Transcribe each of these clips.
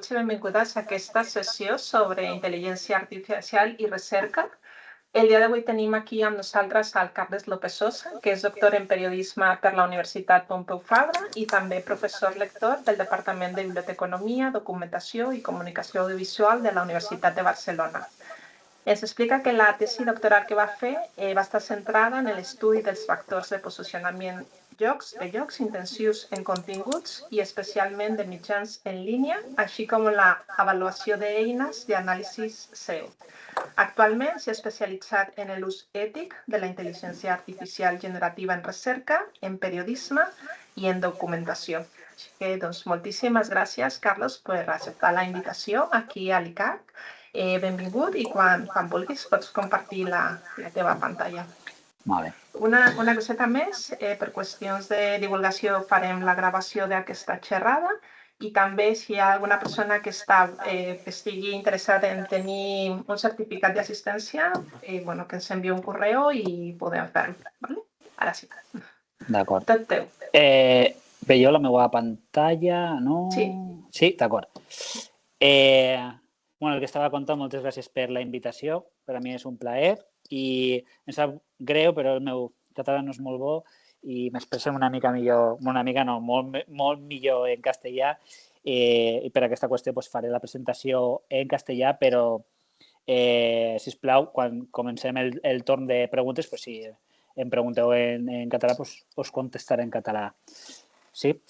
benvinguts i benvingudes a aquesta sessió sobre intel·ligència artificial i recerca. El dia d'avui tenim aquí amb nosaltres el Carles López Sosa, que és doctor en periodisme per la Universitat Pompeu Fabra i també professor lector del Departament de Biblioteconomia, Documentació i Comunicació Audiovisual de la Universitat de Barcelona. Ens explica que la tesi doctoral que va fer va estar centrada en l'estudi dels factors de posicionament de llocs intensius en continguts i especialment de mitjans en línia, així com l'avaluació d'eines d'anàlisi SEO. Actualment s'ha especialitzat en l'ús ètic de la intel·ligència artificial generativa en recerca, en periodisme i en documentació. Així que, doncs, moltíssimes gràcies, Carlos, per acceptar la invitació aquí a l'ICAC. Benvingut i quan vulguis pots compartir la teva pantalla. Molt bé. Una coseta més, per qüestions de divulgació farem la gravació d'aquesta xerrada i també si hi ha alguna persona que estigui interessada en tenir un certificat d'assistència, que ens enviï un correu i podem fer-ho. Vale? Ara sí. D'acord. Tot teu. Veieu la meva pantalla, no? Sí. Sí, d'acord. El que estava contant, moltes gràcies per la invitació. Per a mi és un plaer i em sap greu, però el meu català no és molt bo i m'expressem una mica millor, molt millor en castellà i per aquesta qüestió faré la presentació en castellà, però, sisplau, quan comencem el torn de preguntes, si em pregunteu en català, us contestaré en català. Sí,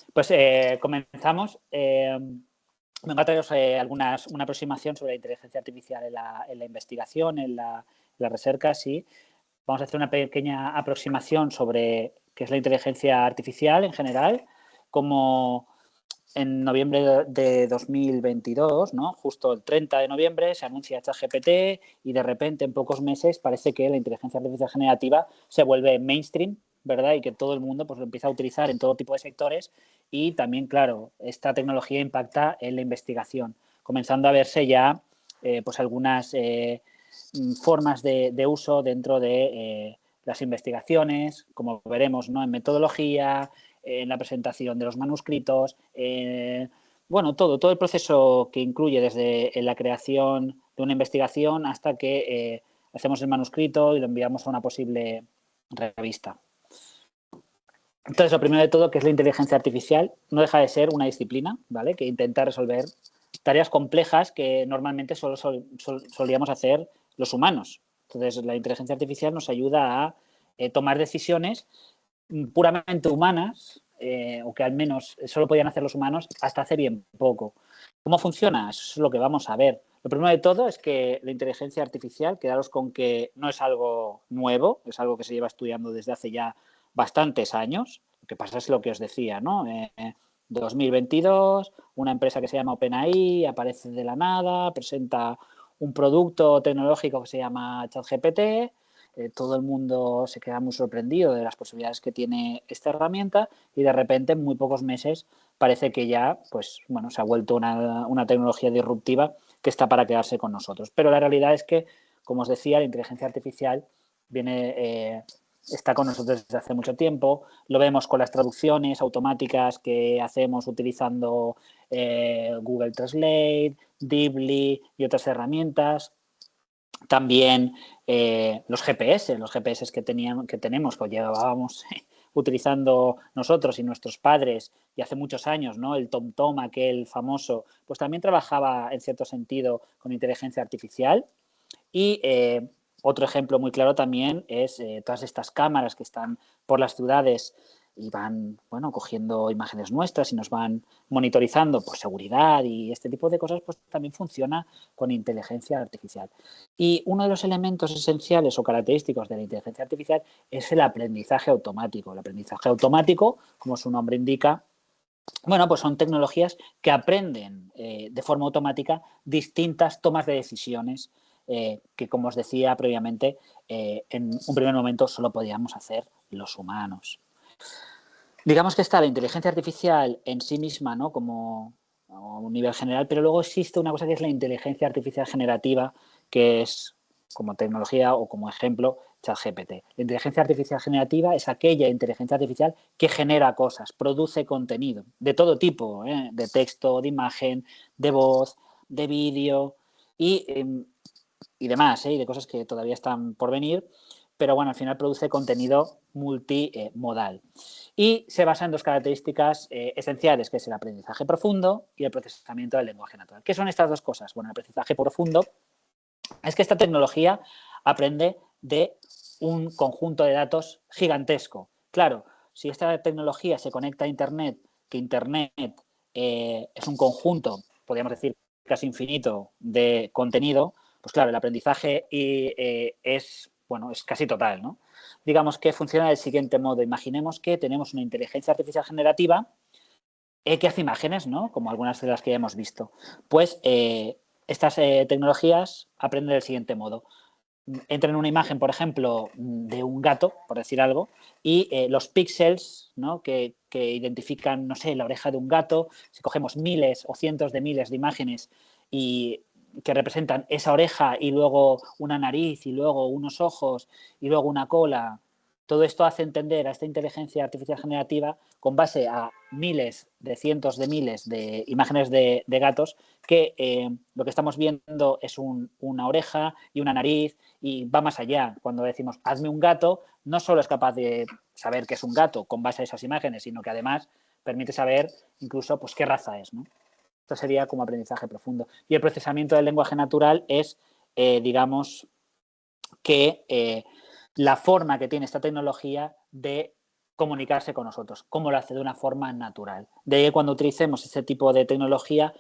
comenzamos. Vengo a traeros una aproximación sobre la inteligencia artificial en la investigación, en la recerca, sí. Vamos a hacer una pequeña aproximación sobre qué es la inteligencia artificial en general, como en noviembre de 2022, ¿no? Justo el 30 de noviembre se anuncia ChatGPT y de repente en pocos meses parece que la inteligencia artificial generativa se vuelve mainstream, ¿verdad? Y que todo el mundo lo empieza a utilizar en todo tipo de sectores y también, claro, esta tecnología impacta en la investigación, comenzando a verse ya algunas formas de uso dentro de las investigaciones, como veremos, ¿no? En metodología, en la presentación de los manuscritos, todo el proceso que incluye desde la creación de una investigación hasta que hacemos el manuscrito y lo enviamos a una posible revista. Entonces, lo primero de todo, ¿qué es la inteligencia artificial? No deja de ser una disciplina, ¿vale? Que intenta resolver tareas complejas que normalmente solo solíamos hacer los humanos. Entonces, la inteligencia artificial nos ayuda a tomar decisiones puramente humanas o que al menos solo podían hacer los humanos hasta hace bien poco. ¿Cómo funciona? Eso es lo que vamos a ver. Lo primero de todo es que la inteligencia artificial, quedaros con que no es algo nuevo, es algo que se lleva estudiando desde hace ya bastantes años. Lo que pasa es lo que os decía, ¿no? 2022, una empresa que se llama OpenAI aparece de la nada, presenta un producto tecnológico que se llama ChatGPT. Todo el mundo se queda muy sorprendido de las posibilidades que tiene esta herramienta y de repente en muy pocos meses parece que ya se ha vuelto una tecnología disruptiva que está para quedarse con nosotros. Pero la realidad es que, como os decía, la inteligencia artificial está con nosotros desde hace mucho tiempo. Lo vemos con las traducciones automáticas que hacemos utilizando Google Translate, Deeply y otras herramientas. También los GPS que tenemos, que llevábamos utilizando nosotros y nuestros padres y hace muchos años, ¿no? El TomTom, aquel famoso, pues también trabajaba en cierto sentido con inteligencia artificial. Y otro ejemplo muy claro también es todas estas cámaras que están por las ciudades y van, cogiendo imágenes nuestras y nos van monitorizando por seguridad y este tipo de cosas, pues también funciona con inteligencia artificial. Y uno de los elementos esenciales o característicos de la inteligencia artificial es el aprendizaje automático. El aprendizaje automático, como su nombre indica, son tecnologías que aprenden de forma automática distintas tomas de decisiones que, como os decía previamente, en un primer momento solo podíamos hacer los humanos. Digamos que está la inteligencia artificial en sí misma, ¿no? Como a un nivel general, pero luego existe una cosa que es la inteligencia artificial generativa, que es como tecnología o como ejemplo ChatGPT. La inteligencia artificial generativa es aquella inteligencia artificial que genera cosas, produce contenido de todo tipo, de texto, de imagen, de voz, de vídeo y demás, y de cosas que todavía están por venir, pero bueno, al final produce contenido multimodal. Y se basa en dos características esenciales, que es el aprendizaje profundo y el procesamiento del lenguaje natural. ¿Qué son estas dos cosas? Bueno, el aprendizaje profundo es que esta tecnología aprende de un conjunto de datos gigantesco. Claro, si esta tecnología se conecta a Internet, que Internet es un conjunto, podríamos decir, casi infinito de contenido, pues claro, el aprendizaje es casi total, ¿no? Digamos que funciona del siguiente modo. Imaginemos que tenemos una inteligencia artificial generativa que hace imágenes, ¿no? Como algunas de las que ya hemos visto. Pues estas tecnologías aprenden del siguiente modo. Entra en una imagen, por ejemplo, de un gato, por decir algo, y los píxeles, ¿no? que identifican, no sé, la oreja de un gato, si cogemos miles o cientos de miles de imágenes y que representan esa oreja y luego una nariz y luego unos ojos y luego una cola, todo esto hace entender a esta inteligencia artificial generativa, con base a miles de cientos de miles de imágenes de gatos, que lo que estamos viendo es una oreja y una nariz, y va más allá. Cuando decimos hazme un gato, no solo es capaz de saber que es un gato con base a esas imágenes, sino que además permite saber incluso pues qué raza es, ¿no? Esto sería como aprendizaje profundo. Y el procesamiento del lenguaje natural es, digamos, que la forma que tiene esta tecnología de comunicarse con nosotros, cómo lo hace de una forma natural. De ahí que cuando utilicemos este tipo de tecnología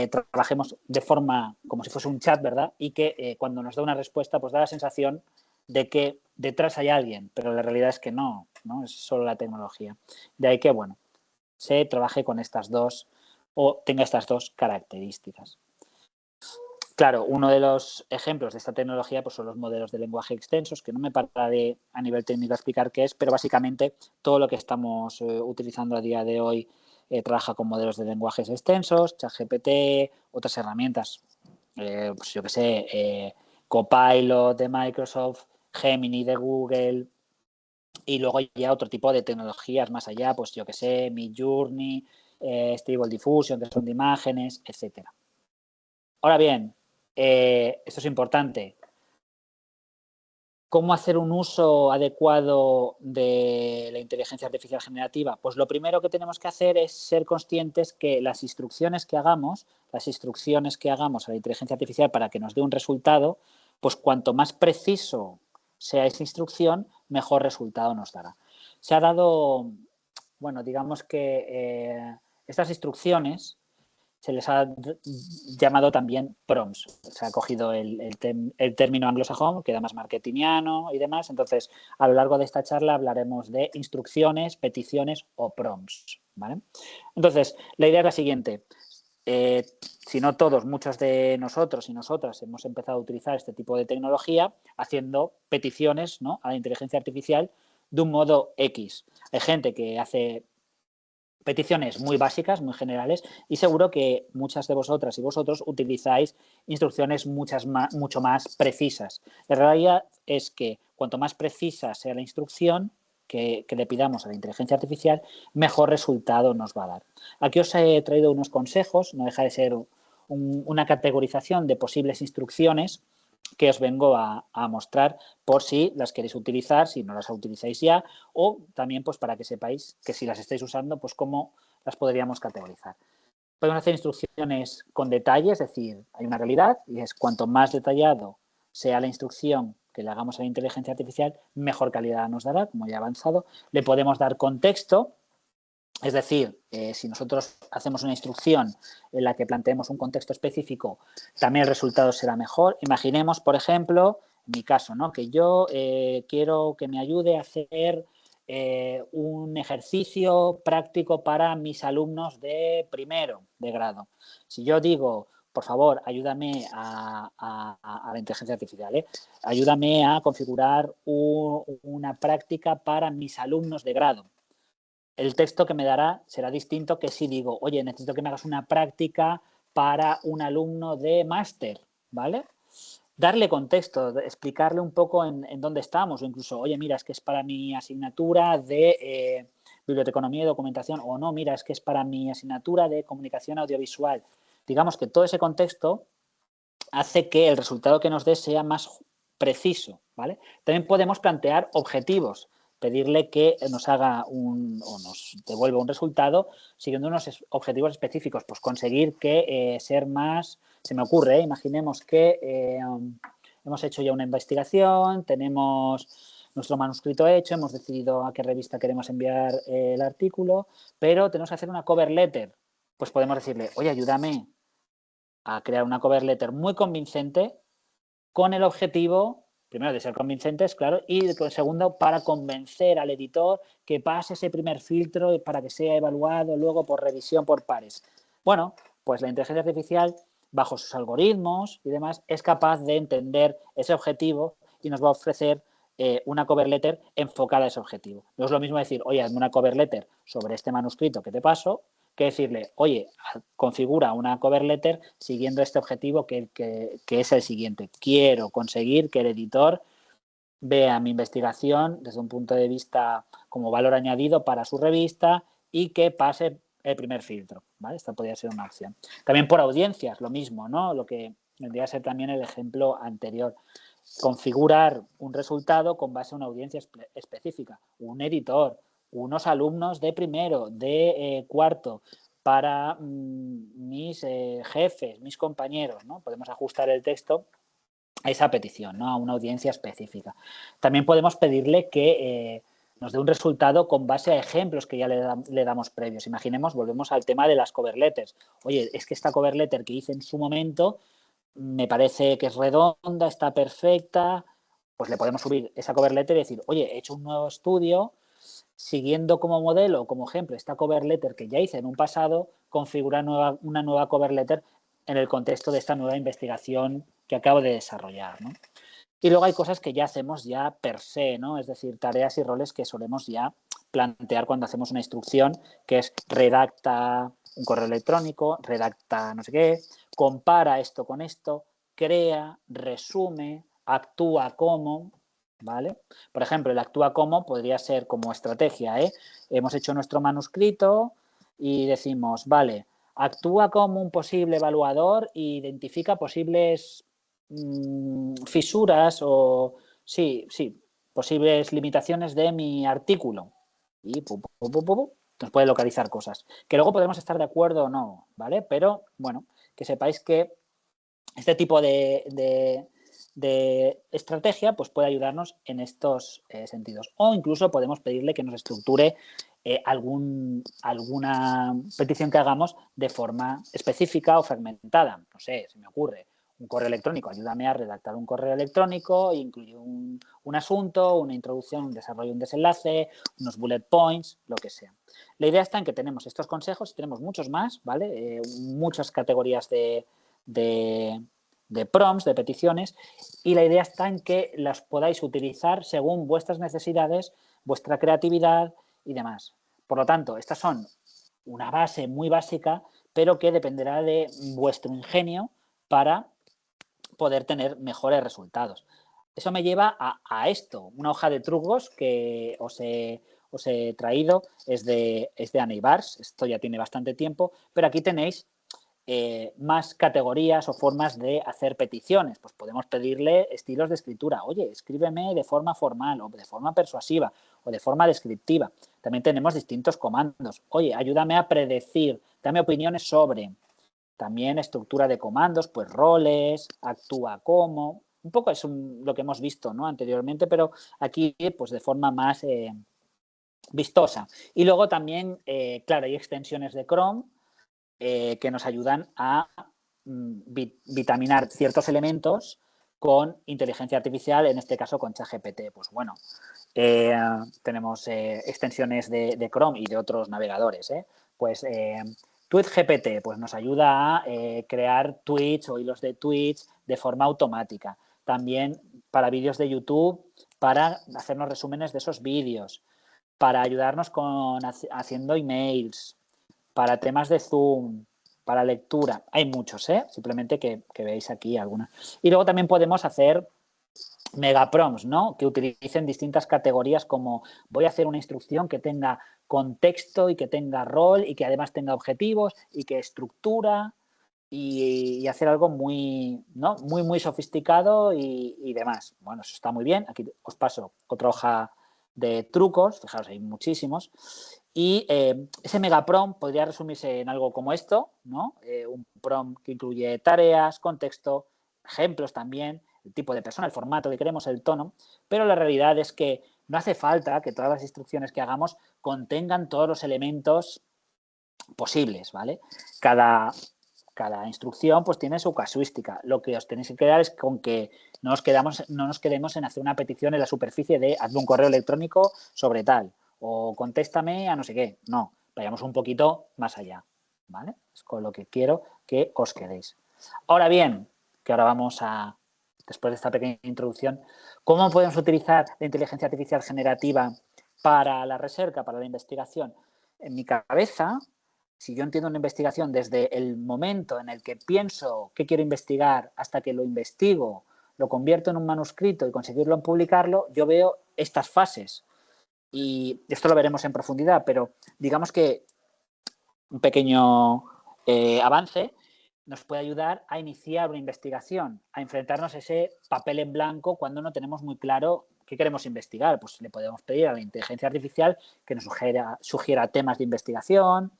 trabajemos de forma como si fuese un chat, ¿verdad? Y que cuando nos da una respuesta, pues da la sensación de que detrás hay alguien, pero la realidad es que no, ¿no? Es solo la tecnología. De ahí que, bueno, se trabaje con estas dos o tenga estas dos características. Claro, uno de los ejemplos de esta tecnología pues, son los modelos de lenguaje extensos, que no me pararé a nivel técnico a explicar qué es, pero básicamente todo lo que estamos utilizando a día de hoy trabaja con modelos de lenguajes extensos, ChatGPT, otras herramientas, pues yo que sé, Copilot de Microsoft, Gemini de Google, y luego ya otro tipo de tecnologías más allá, pues yo que sé, Midjourney, Stable Diffusion, que son de imágenes, etcétera. Ahora bien, esto es importante. ¿Cómo hacer un uso adecuado de la inteligencia artificial generativa? Pues lo primero que tenemos que hacer es ser conscientes que las instrucciones que hagamos a la inteligencia artificial para que nos dé un resultado, pues cuanto más preciso sea esa instrucción, mejor resultado nos dará. Se ha dado, bueno, digamos que estas instrucciones se les ha llamado también prompts. Se ha cogido el término anglosajón, que da más marketingiano y demás. Entonces, a lo largo de esta charla hablaremos de instrucciones, peticiones o prompts, ¿vale? Entonces, la idea es la siguiente. Si no todos, muchos de nosotros y nosotras hemos empezado a utilizar este tipo de tecnología haciendo peticiones, ¿no?, a la inteligencia artificial de un modo X. Hay gente que hace peticiones muy básicas, muy generales, y seguro que muchas de vosotras y vosotros utilizáis instrucciones mucho más precisas. La realidad es que cuanto más precisa sea la instrucción que le pidamos a la inteligencia artificial, mejor resultado nos va a dar. Aquí os he traído unos consejos, no deja de ser una categorización de posibles instrucciones que os vengo a mostrar por si las queréis utilizar, si no las utilizáis ya, o también pues para que sepáis que si las estáis usando, pues cómo las podríamos categorizar. Podemos hacer instrucciones con detalle, es decir, hay una realidad y es cuanto más detallado sea la instrucción que le hagamos a la inteligencia artificial, mejor calidad nos dará, como ya he avanzado. Le podemos dar contexto. Es decir, si nosotros hacemos una instrucción en la que planteemos un contexto específico, también el resultado será mejor. Imaginemos, por ejemplo, en mi caso, ¿no?, que yo quiero que me ayude a hacer un ejercicio práctico para mis alumnos de primero de grado. Si yo digo, por favor, ayúdame a la inteligencia artificial, ayúdame a configurar una práctica para mis alumnos de grado. El texto que me dará será distinto que si digo, oye, necesito que me hagas una práctica para un alumno de máster, ¿vale? darle contexto, explicarle un poco en dónde estamos, o incluso, oye, mira, es que es para mi asignatura de biblioteconomía y documentación, o no, mira, es que es para mi asignatura de comunicación audiovisual. Digamos que todo ese contexto hace que el resultado que nos dé sea más preciso, ¿vale? También podemos plantear objetivos, pedirle que nos haga o nos devuelva un resultado siguiendo unos objetivos específicos, pues conseguir que ser más, se me ocurre, imaginemos que hemos hecho ya una investigación, tenemos nuestro manuscrito hecho, hemos decidido a qué revista queremos enviar el artículo, pero tenemos que hacer una cover letter. Pues podemos decirle, oye, ayúdame a crear una cover letter muy convincente con el objetivo, primero, de ser convincentes, claro, y segundo, para convencer al editor que pase ese primer filtro para que sea evaluado luego por revisión por pares. Bueno, pues la inteligencia artificial, bajo sus algoritmos y demás, es capaz de entender ese objetivo y nos va a ofrecer una cover letter enfocada a ese objetivo. No es lo mismo decir, oye, hazme una cover letter sobre este manuscrito que te paso, que decirle, oye, configura una cover letter siguiendo este objetivo que es el siguiente. Quiero conseguir que el editor vea mi investigación desde un punto de vista como valor añadido para su revista y que pase el primer filtro, ¿vale? Esta podría ser una opción. También por audiencias, lo mismo, ¿no? Lo que vendría a ser también el ejemplo anterior. Configurar un resultado con base a una audiencia específica, un editor, unos alumnos de primero, de cuarto, para mis jefes, mis compañeros, ¿no? Podemos ajustar el texto a esa petición, ¿no? A una audiencia específica. También podemos pedirle que nos dé un resultado con base a ejemplos que ya le damos previos. Imaginemos, volvemos al tema de las cover letters. Oye, es que esta cover letter que hice en su momento me parece que es redonda, está perfecta, pues le podemos subir esa cover letter y decir, oye, he hecho un nuevo estudio, siguiendo como modelo, como ejemplo, esta cover letter que ya hice en un pasado, configura una nueva cover letter en el contexto de esta nueva investigación que acabo de desarrollar, ¿no? Y luego hay cosas que ya hacemos ya per se, ¿no? Es decir, tareas y roles que solemos ya plantear cuando hacemos una instrucción, que es redacta un correo electrónico, redacta no sé qué, compara esto con esto, crea, resume, actúa como, ¿vale? Por ejemplo, el actúa como podría ser como estrategia, ¿eh? Hemos hecho nuestro manuscrito y decimos, vale, actúa como un posible evaluador e identifica posibles fisuras o, sí, posibles limitaciones de mi artículo. Y nos puede localizar cosas. Que luego podemos estar de acuerdo o no, ¿vale? Pero, bueno, que sepáis que este tipo de estrategia pues puede ayudarnos en estos sentidos. O incluso podemos pedirle que nos estructure alguna petición que hagamos de forma específica o fragmentada. No sé, se me ocurre un correo electrónico, ayúdame a redactar un correo electrónico, incluye un asunto, una introducción, un desarrollo, un desenlace, unos bullet points, lo que sea. La idea está en que tenemos estos consejos, tenemos muchos más, ¿vale? Muchas categorías de prompts, de peticiones, y la idea está en que las podáis utilizar según vuestras necesidades, vuestra creatividad y demás. Por lo tanto, estas son una base muy básica, pero que dependerá de vuestro ingenio para poder tener mejores resultados. Eso me lleva a esto, una hoja de trucos que os he traído, es de Anna Ibars, esto ya tiene bastante tiempo, pero aquí tenéis más categorías o formas de hacer peticiones. Pues podemos pedirle estilos de escritura. Oye, escríbeme de forma formal o de forma persuasiva o de forma descriptiva. También tenemos distintos comandos. Oye, ayúdame a predecir, dame opiniones sobre. También estructura de comandos, pues roles, actúa como. Un poco es lo que hemos visto, ¿no? Anteriormente, pero aquí pues de forma más vistosa. Y luego también, claro, hay extensiones de Chrome que nos ayudan a vitaminar ciertos elementos con inteligencia artificial, en este caso con ChatGPT. Pues bueno, tenemos extensiones de Chrome y de otros navegadores. Pues TweetGPT pues nos ayuda a crear tweets o hilos de tweets de forma automática. También para vídeos de YouTube, para hacernos resúmenes de esos vídeos, para ayudarnos haciendo emails, para temas de Zoom, para lectura, hay muchos, simplemente que veáis aquí algunas. Y luego también podemos hacer megaprompts, ¿no? Que utilicen distintas categorías como voy a hacer una instrucción que tenga contexto y que tenga rol y que además tenga objetivos y que estructura y hacer algo muy, ¿no? Muy sofisticado y demás. Bueno, eso está muy bien. Aquí os paso otra hoja de trucos, fijaros, hay muchísimos. Y ese megaprompt podría resumirse en algo como esto, ¿no? Un prompt que incluye tareas, contexto, ejemplos también, el tipo de persona, el formato que queremos, el tono, pero la realidad es que no hace falta que todas las instrucciones que hagamos contengan todos los elementos posibles, ¿vale? Cada instrucción pues tiene su casuística. Lo que os tenéis que quedar es con que no nos quedemos en hacer una petición en la superficie de hazme un correo electrónico sobre tal o contéstame a no sé qué. No, vayamos un poquito más allá, ¿vale? Es con lo que quiero que os quedéis. Ahora bien, que ahora vamos a, después de esta pequeña introducción, ¿cómo podemos utilizar la inteligencia artificial generativa para la recerca, para la investigación? En mi cabeza, si yo entiendo una investigación desde el momento en el que pienso qué quiero investigar hasta que lo investigo, lo convierto en un manuscrito y conseguirlo en publicarlo, yo veo estas fases. Y esto lo veremos en profundidad, pero digamos que un pequeño avance nos puede ayudar a iniciar una investigación, a enfrentarnos a ese papel en blanco cuando no tenemos muy claro qué queremos investigar. Pues le podemos pedir a la inteligencia artificial que nos sugiera temas de investigación,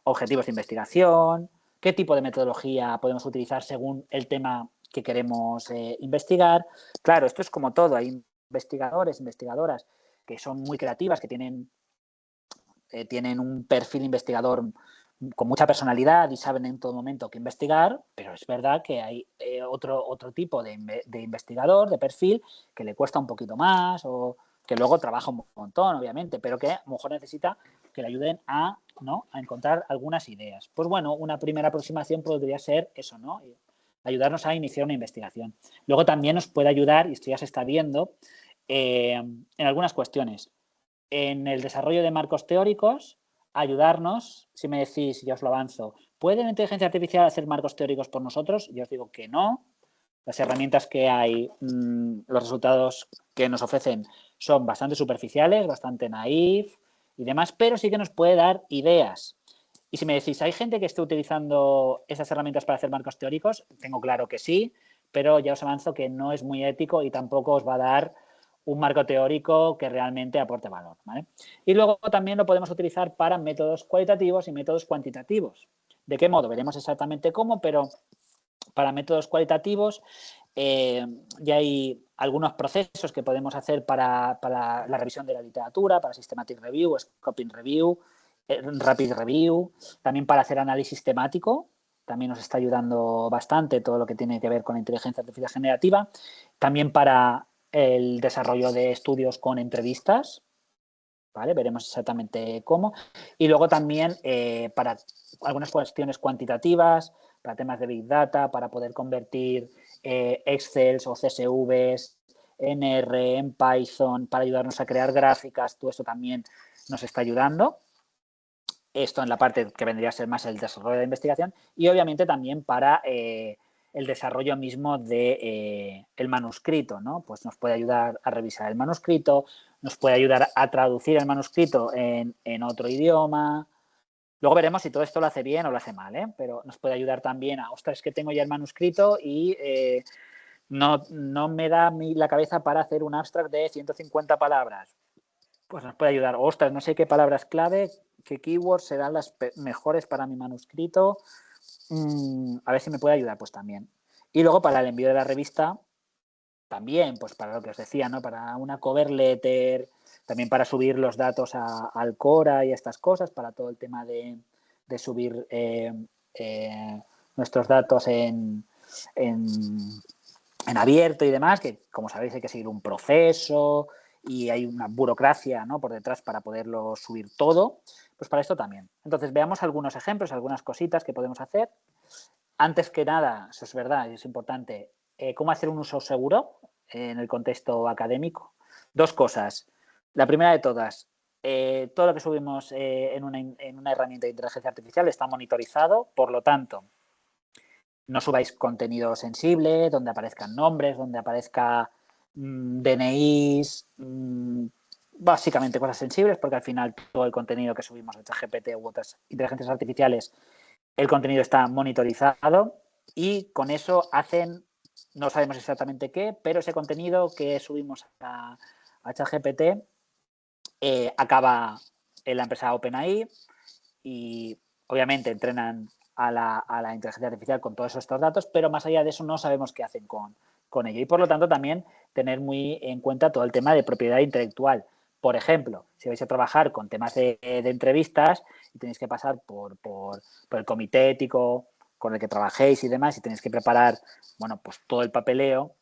objetivos de investigación, qué tipo de metodología podemos utilizar según el tema que queremos investigar. Claro, esto es como todo, hay investigadores, investigadoras que son muy creativas, que tienen un perfil investigador con mucha personalidad y saben en todo momento qué investigar, pero es verdad que hay otro tipo de investigador, de perfil, que le cuesta un poquito más o que luego trabaja un montón, obviamente, pero que a lo mejor necesita que le ayuden a encontrar algunas ideas. Pues bueno, una primera aproximación podría ser eso, ¿no? Ayudarnos a iniciar una investigación. Luego también nos puede ayudar, y esto ya se está viendo, en algunas cuestiones. En el desarrollo de marcos teóricos, ayudarnos, si me decís, yo os lo avanzo, ¿puede la inteligencia artificial hacer marcos teóricos por nosotros? Yo os digo que no. Las herramientas que hay, los resultados que nos ofrecen son bastante superficiales, bastante naif y demás, pero sí que nos puede dar ideas. Y si me decís, ¿hay gente que esté utilizando esas herramientas para hacer marcos teóricos? Tengo claro que sí, pero ya os avanzo que no es muy ético y tampoco os va a dar un marco teórico que realmente aporte valor, ¿vale? Y luego también lo podemos utilizar para métodos cualitativos y métodos cuantitativos. ¿De qué modo? Veremos exactamente cómo, pero para métodos cualitativos ya hay algunos procesos que podemos hacer para la revisión de la literatura, para Systematic Review, Scoping Review, Rapid Review, también para hacer análisis temático. También nos está ayudando bastante todo lo que tiene que ver con la inteligencia artificial generativa. También para el desarrollo de estudios con entrevistas, ¿vale? Veremos exactamente cómo. Y luego también para algunas cuestiones cuantitativas, para temas de Big Data, para poder convertir Excel o CSVs en R, en Python, para ayudarnos a crear gráficas, todo eso también nos está ayudando. Esto en la parte que vendría a ser más el desarrollo de investigación y obviamente también para el desarrollo mismo de el manuscrito, ¿no? Pues nos puede ayudar a revisar el manuscrito, nos puede ayudar a traducir el manuscrito en otro idioma. Luego veremos si todo esto lo hace bien o lo hace mal, ¿eh? Pero nos puede ayudar también a, ostras, que tengo ya el manuscrito y no me da la cabeza para hacer un abstract de 150 palabras. Pues nos puede ayudar. Ostras, no sé qué palabras clave, qué keywords serán las mejores para mi manuscrito. A ver si me puede ayudar, pues también. Y luego para el envío de la revista, también, pues para lo que os decía, ¿no? Para una cover letter, también para subir los datos al Cora y estas cosas, para todo el tema de subir nuestros datos en abierto y demás, que como sabéis hay que seguir un proceso y hay una burocracia, ¿no? Por detrás para poderlo subir todo, pues para esto también. Entonces veamos algunos ejemplos, algunas cositas que podemos hacer. Antes que nada, eso es verdad y es importante, cómo hacer un uso seguro en el contexto académico. Dos cosas. La primera de todas, todo lo que subimos en una herramienta de inteligencia artificial está monitorizado, por lo tanto, no subáis contenido sensible, donde aparezcan nombres, donde aparezca DNIs, básicamente cosas sensibles, porque al final todo el contenido que subimos a ChatGPT u otras inteligencias artificiales, el contenido está monitorizado y con eso hacen, no sabemos exactamente qué, pero ese contenido que subimos a ChatGPT acaba en la empresa OpenAI y obviamente entrenan a la inteligencia artificial con todos estos datos, pero más allá de eso no sabemos qué hacen con ello. Y por lo tanto también tener muy en cuenta todo el tema de propiedad intelectual. Por ejemplo, si vais a trabajar con temas de entrevistas y tenéis que pasar por el comité ético con el que trabajéis y demás y tenéis que preparar, bueno, pues todo el papeleo,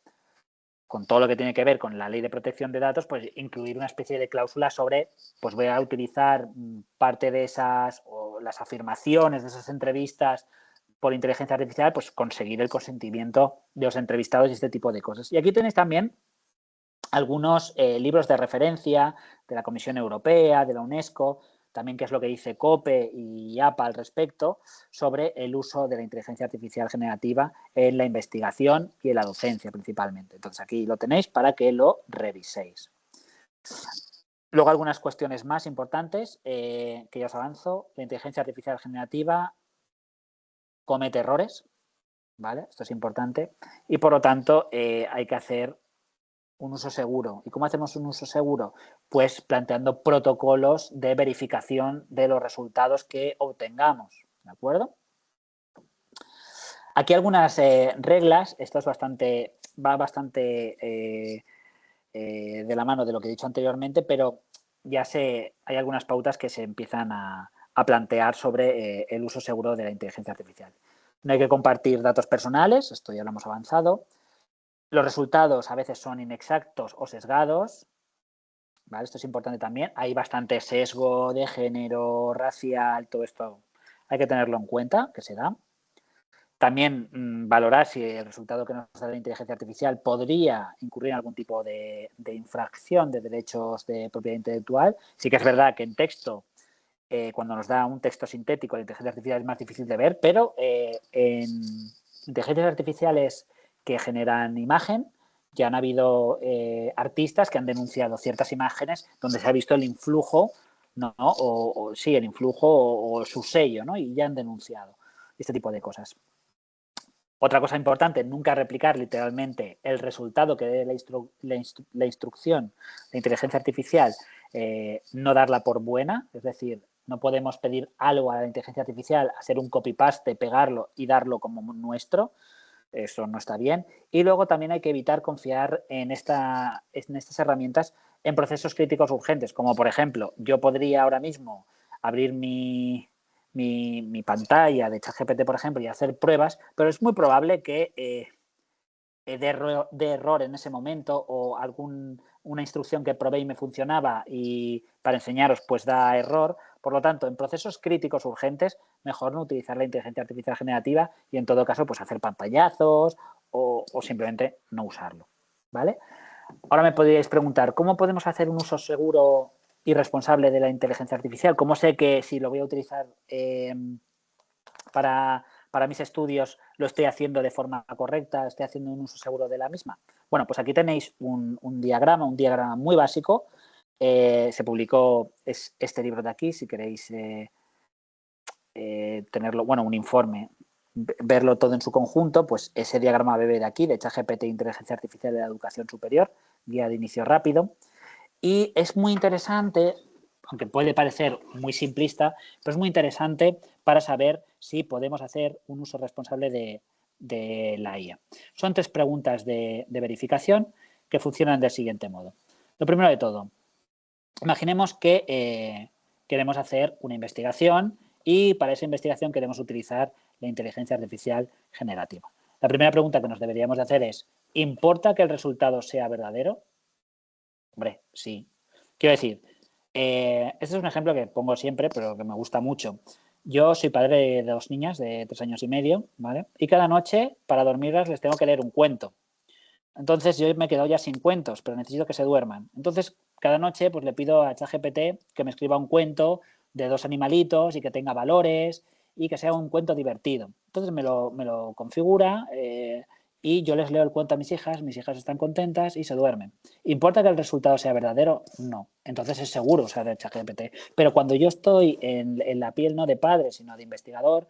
con todo lo que tiene que ver con la ley de protección de datos, pues incluir una especie de cláusula sobre, pues voy a utilizar parte de esas, o las afirmaciones de esas entrevistas por inteligencia artificial, pues conseguir el consentimiento de los entrevistados y este tipo de cosas. Y aquí tenéis también algunos libros de referencia de la Comisión Europea, de la UNESCO, también qué es lo que dice COPE y APA al respecto sobre el uso de la inteligencia artificial generativa en la investigación y en la docencia principalmente. Entonces aquí lo tenéis para que lo reviséis. Luego algunas cuestiones más importantes que ya os avanzo. La inteligencia artificial generativa comete errores, ¿vale? Esto es importante y por lo tanto hay que hacer un uso seguro. ¿Y cómo hacemos un uso seguro? Pues planteando protocolos de verificación de los resultados que obtengamos, ¿de acuerdo? Aquí algunas reglas, esto es va bastante de la mano de lo que he dicho anteriormente, pero ya hay algunas pautas que se empiezan a plantear sobre el uso seguro de la inteligencia artificial. No hay que compartir datos personales, esto ya lo hemos avanzado. Los resultados a veces son inexactos o sesgados, ¿vale? Esto es importante también. Hay bastante sesgo de género, racial, todo esto hay que tenerlo en cuenta, que se da. También valorar si el resultado que nos da la inteligencia artificial podría incurrir en algún tipo de infracción de derechos de propiedad intelectual. Sí que es verdad que en texto, cuando nos da un texto sintético, la inteligencia artificial es más difícil de ver, pero en inteligencias artificiales que generan imagen, ya han habido artistas que han denunciado ciertas imágenes donde se ha visto el influjo, ¿no? Sí, el influjo o su sello, ¿no? Y ya han denunciado este tipo de cosas. Otra cosa importante, nunca replicar literalmente el resultado que dé la instrucción de inteligencia artificial, no darla por buena, es decir, no podemos pedir algo a la inteligencia artificial, hacer un copy-paste, pegarlo y darlo como nuestro, eso no está bien. Y luego también hay que evitar confiar en estas herramientas en procesos críticos urgentes, como por ejemplo, yo podría ahora mismo abrir mi pantalla de ChatGPT, por ejemplo, y hacer pruebas, pero es muy probable que de error en ese momento o una instrucción que probé y me funcionaba y para enseñaros pues da error. Por lo tanto, en procesos críticos urgentes, mejor no utilizar la inteligencia artificial generativa y en todo caso pues hacer pantallazos o simplemente no usarlo, ¿vale? Ahora me podríais preguntar, ¿cómo podemos hacer un uso seguro y responsable de la inteligencia artificial? ¿Cómo sé que si lo voy a utilizar para mis estudios lo estoy haciendo de forma correcta, estoy haciendo un uso seguro de la misma? Bueno, pues aquí tenéis un diagrama muy básico. Se publicó este libro de aquí, si queréis tenerlo, bueno, un informe, verlo todo en su conjunto, pues ese diagrama bebe de aquí, de ChatGPT, Inteligencia Artificial de la Educación Superior, guía de inicio rápido. Y es muy interesante, aunque puede parecer muy simplista, pero es muy interesante para saber si podemos hacer un uso responsable de la IA. Son 3 preguntas de verificación que funcionan del siguiente modo. Lo primero de todo, imaginemos que queremos hacer una investigación y para esa investigación queremos utilizar la inteligencia artificial generativa. La primera pregunta que nos deberíamos de hacer es, ¿importa que el resultado sea verdadero? Hombre, sí. Quiero decir, este es un ejemplo que pongo siempre, pero que me gusta mucho. Yo soy padre de 2 niñas de 3 años y medio, ¿vale? Y cada noche, para dormirlas, les tengo que leer un cuento. Entonces yo me quedo ya sin cuentos, pero necesito que se duerman. Entonces cada noche pues le pido a ChatGPT que me escriba un cuento de 2 animalitos y que tenga valores y que sea un cuento divertido. Entonces me lo configura y yo les leo el cuento a mis hijas están contentas y se duermen. ¿Importa que el resultado sea verdadero? No. Entonces es seguro usar el ChatGPT. Pero cuando yo estoy en la piel no de padre, sino de investigador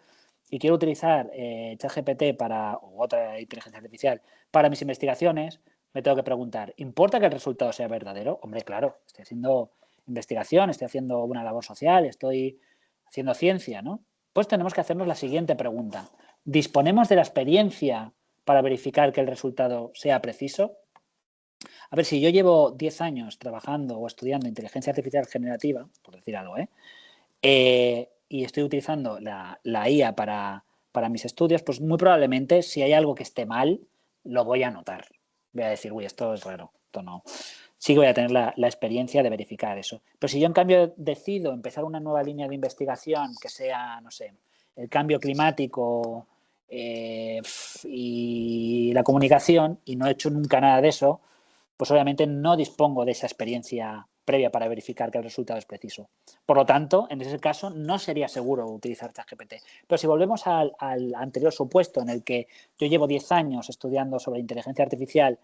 y quiero utilizar ChatGPT o otra inteligencia artificial para mis investigaciones, me tengo que preguntar, ¿importa que el resultado sea verdadero? Hombre, claro, estoy haciendo investigación, estoy haciendo una labor social, estoy haciendo ciencia, ¿no? Pues tenemos que hacernos la siguiente pregunta. ¿Disponemos de la experiencia para verificar que el resultado sea preciso? A ver, si yo llevo 10 años trabajando o estudiando inteligencia artificial generativa, por decir algo, y estoy utilizando la IA para mis estudios, pues muy probablemente si hay algo que esté mal, lo voy a notar. Voy a decir, uy, esto es raro, esto no. Sí que voy a tener la experiencia de verificar eso. Pero si yo en cambio decido empezar una nueva línea de investigación que sea, no sé, el cambio climático y la comunicación, y no he hecho nunca nada de eso, pues obviamente no dispongo de esa experiencia previa para verificar que el resultado es preciso. Por lo tanto, en ese caso no sería seguro utilizar ChatGPT. Pero si volvemos al anterior supuesto en el que yo llevo 10 años estudiando sobre inteligencia artificial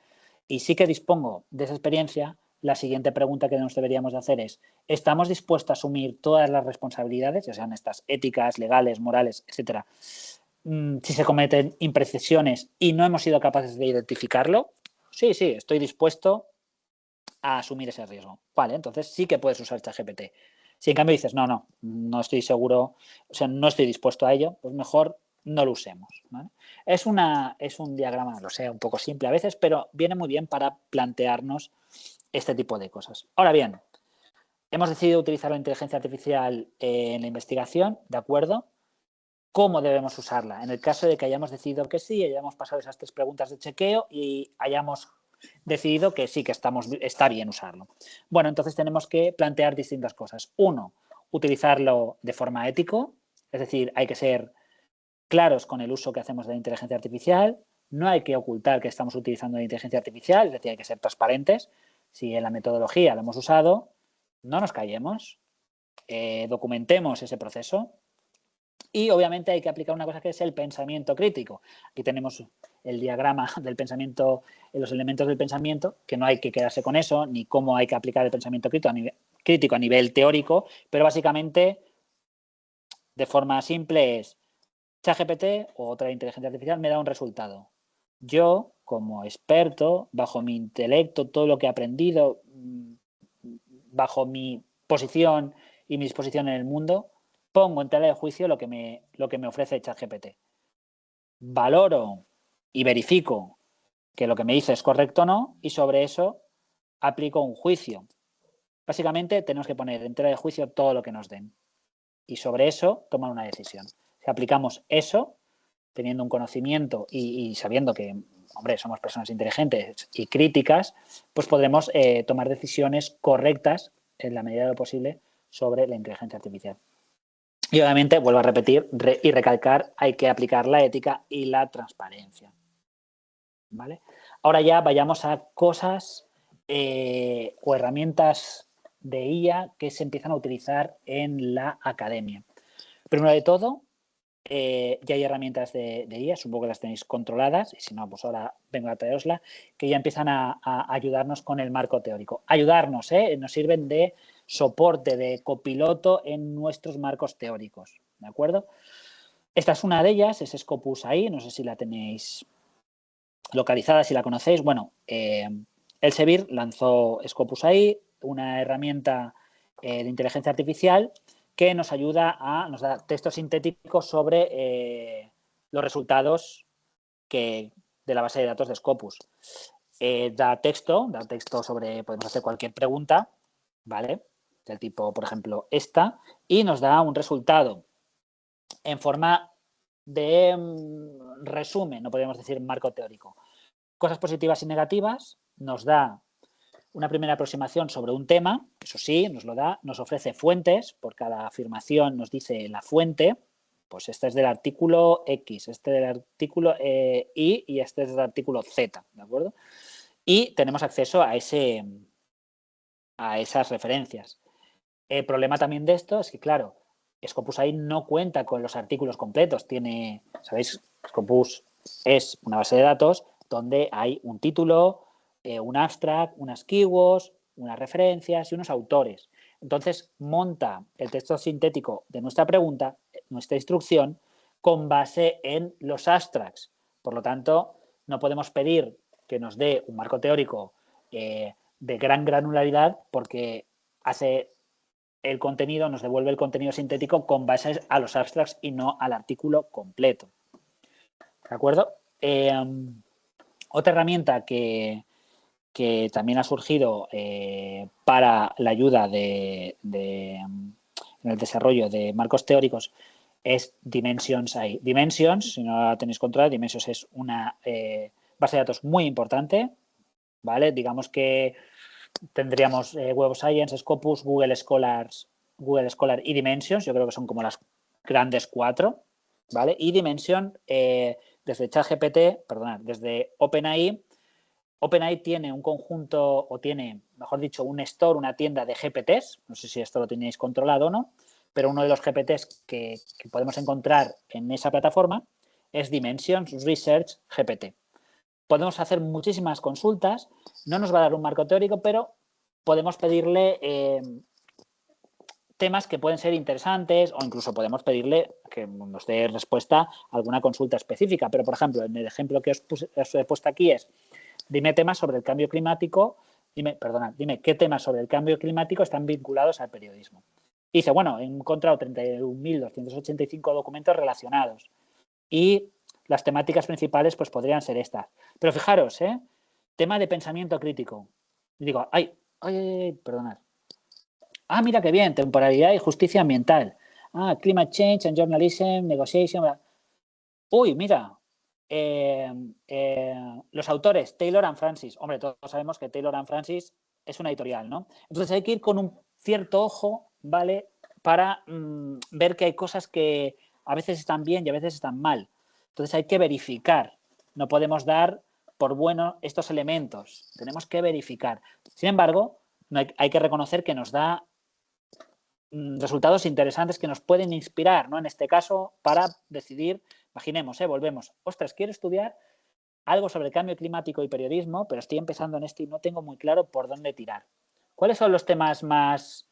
y sí que dispongo de esa experiencia, la siguiente pregunta que nos deberíamos de hacer es, ¿estamos dispuestos a asumir todas las responsabilidades, ya sean estas éticas, legales, morales, etcétera, si se cometen imprecisiones y no hemos sido capaces de identificarlo? Sí, estoy dispuesto a asumir ese riesgo. Vale, entonces sí que puedes usar ChatGPT. Si en cambio dices, no estoy seguro, o sea, no estoy dispuesto a ello, pues mejor no lo usemos. ¿Vale? Es un diagrama, lo sé, un poco simple a veces, pero viene muy bien para plantearnos este tipo de cosas. Ahora bien, hemos decidido utilizar la inteligencia artificial en la investigación, ¿de acuerdo? ¿Cómo debemos usarla? En el caso de que hayamos decidido que sí, hayamos pasado esas 3 preguntas de chequeo y hayamos decidido que sí, que está bien usarlo. Bueno, entonces tenemos que plantear distintas cosas. Uno, utilizarlo de forma ético, es decir, hay que ser claros con el uso que hacemos de la inteligencia artificial, no hay que ocultar que estamos utilizando la inteligencia artificial, es decir, hay que ser transparentes. Si en la metodología lo hemos usado, no nos callemos, documentemos ese proceso. Y obviamente hay que aplicar una cosa que es el pensamiento crítico. Aquí tenemos el diagrama del pensamiento, los elementos del pensamiento, que no hay que quedarse con eso, ni cómo hay que aplicar el pensamiento crítico a nivel teórico, pero básicamente, de forma simple, es ChatGPT o otra inteligencia artificial me da un resultado. Yo, como experto, bajo mi intelecto, todo lo que he aprendido, bajo mi posición y mi disposición en el mundo, pongo en tela de juicio lo que me ofrece ChatGPT. Valoro y verifico que lo que me dice es correcto o no y sobre eso aplico un juicio. Básicamente tenemos que poner en tela de juicio todo lo que nos den y sobre eso tomar una decisión. Si aplicamos eso, teniendo un conocimiento y sabiendo que, hombre, somos personas inteligentes y críticas, pues podremos tomar decisiones correctas en la medida de lo posible sobre la inteligencia artificial. Y obviamente, vuelvo a repetir y recalcar, hay que aplicar la ética y la transparencia. ¿Vale? Ahora ya vayamos a cosas o herramientas de IA que se empiezan a utilizar en la academia. Primero de todo, ya hay herramientas de IA, supongo que las tenéis controladas, y si no, pues ahora vengo a traerosla, que ya empiezan a ayudarnos con el marco teórico. Ayudarnos, nos sirven de soporte, de copiloto en nuestros marcos teóricos, ¿de acuerdo? Esta es una de ellas, es Scopus AI, no sé si la tenéis localizada, si la conocéis. Bueno, Elsevier lanzó Scopus AI, una herramienta de inteligencia artificial que nos nos da textos sintéticos sobre los resultados de la base de datos de Scopus. Da texto sobre, podemos hacer cualquier pregunta, ¿vale? Del tipo, por ejemplo, esta, y nos da un resultado en forma de resumen, no podemos decir marco teórico. Cosas positivas y negativas, nos da una primera aproximación sobre un tema, eso sí, nos lo da, nos ofrece fuentes, por cada afirmación nos dice la fuente, pues este es del artículo X, este del artículo Y y este es del artículo Z, ¿de acuerdo? y tenemos acceso a esas referencias. El problema también de esto es que, claro, Scopus ahí no cuenta con los artículos completos. ¿Sabéis? Scopus es una base de datos donde hay un título, un abstract, unas keywords, unas referencias y unos autores. Entonces, monta el texto sintético de nuestra pregunta, nuestra instrucción, con base en los abstracts. Por lo tanto, no podemos pedir que nos dé un marco teórico de gran granularidad porque el contenido, nos devuelve el contenido sintético con base a los abstracts y no al artículo completo. ¿De acuerdo? Otra herramienta que también ha surgido para la ayuda en el desarrollo de marcos teóricos es Dimensions. Dimensions, si no la tenéis controlada, Dimensions es una base de datos muy importante, ¿vale? Digamos que tendríamos Web of Science, Scopus, Google Scholar y Dimensions. Yo creo que son como las grandes 4, ¿vale? Y Dimension, desde ChatGPT, perdonad, desde OpenAI tiene un conjunto, o tiene, mejor dicho, un store, una tienda de GPTs. No sé si esto lo tenéis controlado o no, pero uno de los GPTs que podemos encontrar en esa plataforma es Dimensions Research GPT. Podemos hacer muchísimas consultas, no nos va a dar un marco teórico, pero podemos pedirle temas que pueden ser interesantes o incluso podemos pedirle que nos dé respuesta a alguna consulta específica. Pero, por ejemplo, en el ejemplo que os he puesto aquí es, dime temas sobre el cambio climático, dime qué temas sobre el cambio climático están vinculados al periodismo. Y dice, bueno, he encontrado 31.285 documentos relacionados y las temáticas principales pues podrían ser estas. Pero fijaros, tema de pensamiento crítico. Y digo, perdonad. Ah, mira qué bien, temporalidad y justicia ambiental. Ah, climate change and journalism, negotiation. Uy, mira, los autores, Taylor and Francis. Hombre, todos sabemos que Taylor and Francis es una editorial, ¿no? Entonces hay que ir con un cierto ojo, ¿vale? Para ver que hay cosas que a veces están bien y a veces están mal. Entonces hay que verificar. No podemos dar por bueno estos elementos. Tenemos que verificar. Sin embargo, hay que reconocer que nos da resultados interesantes que nos pueden inspirar, ¿no? En este caso, para decidir, imaginemos, volvemos, ostras, quiero estudiar algo sobre el cambio climático y periodismo, pero estoy empezando en esto y no tengo muy claro por dónde tirar. ¿Cuáles son los temas más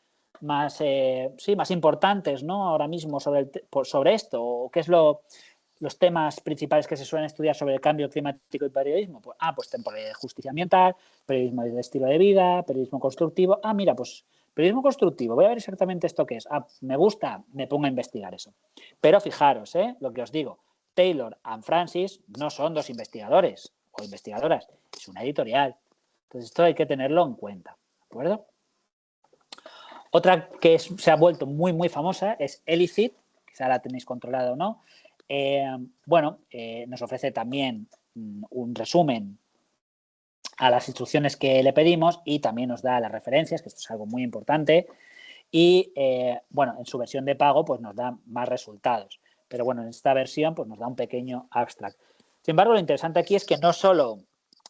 importantes, ¿no? Ahora mismo sobre esto? ¿O qué es los temas principales que se suelen estudiar sobre el cambio climático y periodismo? Pues temporalidad de justicia ambiental, periodismo de estilo de vida, periodismo constructivo. Mira, pues periodismo constructivo, voy a ver exactamente esto qué es. Me gusta, me pongo a investigar eso. Pero fijaros, lo que os digo, Taylor and Francis no son dos investigadores o investigadoras, es una editorial. Entonces esto hay que tenerlo en cuenta, ¿de acuerdo? Otra que se ha vuelto muy, muy famosa es Elicit, quizá la tenéis controlada o no. Nos ofrece también un resumen a las instrucciones que le pedimos y también nos da las referencias, que esto es algo muy importante. Y, en su versión de pago pues nos da más resultados. Pero bueno, en esta versión pues nos da un pequeño abstract. Sin embargo, lo interesante aquí es que no solo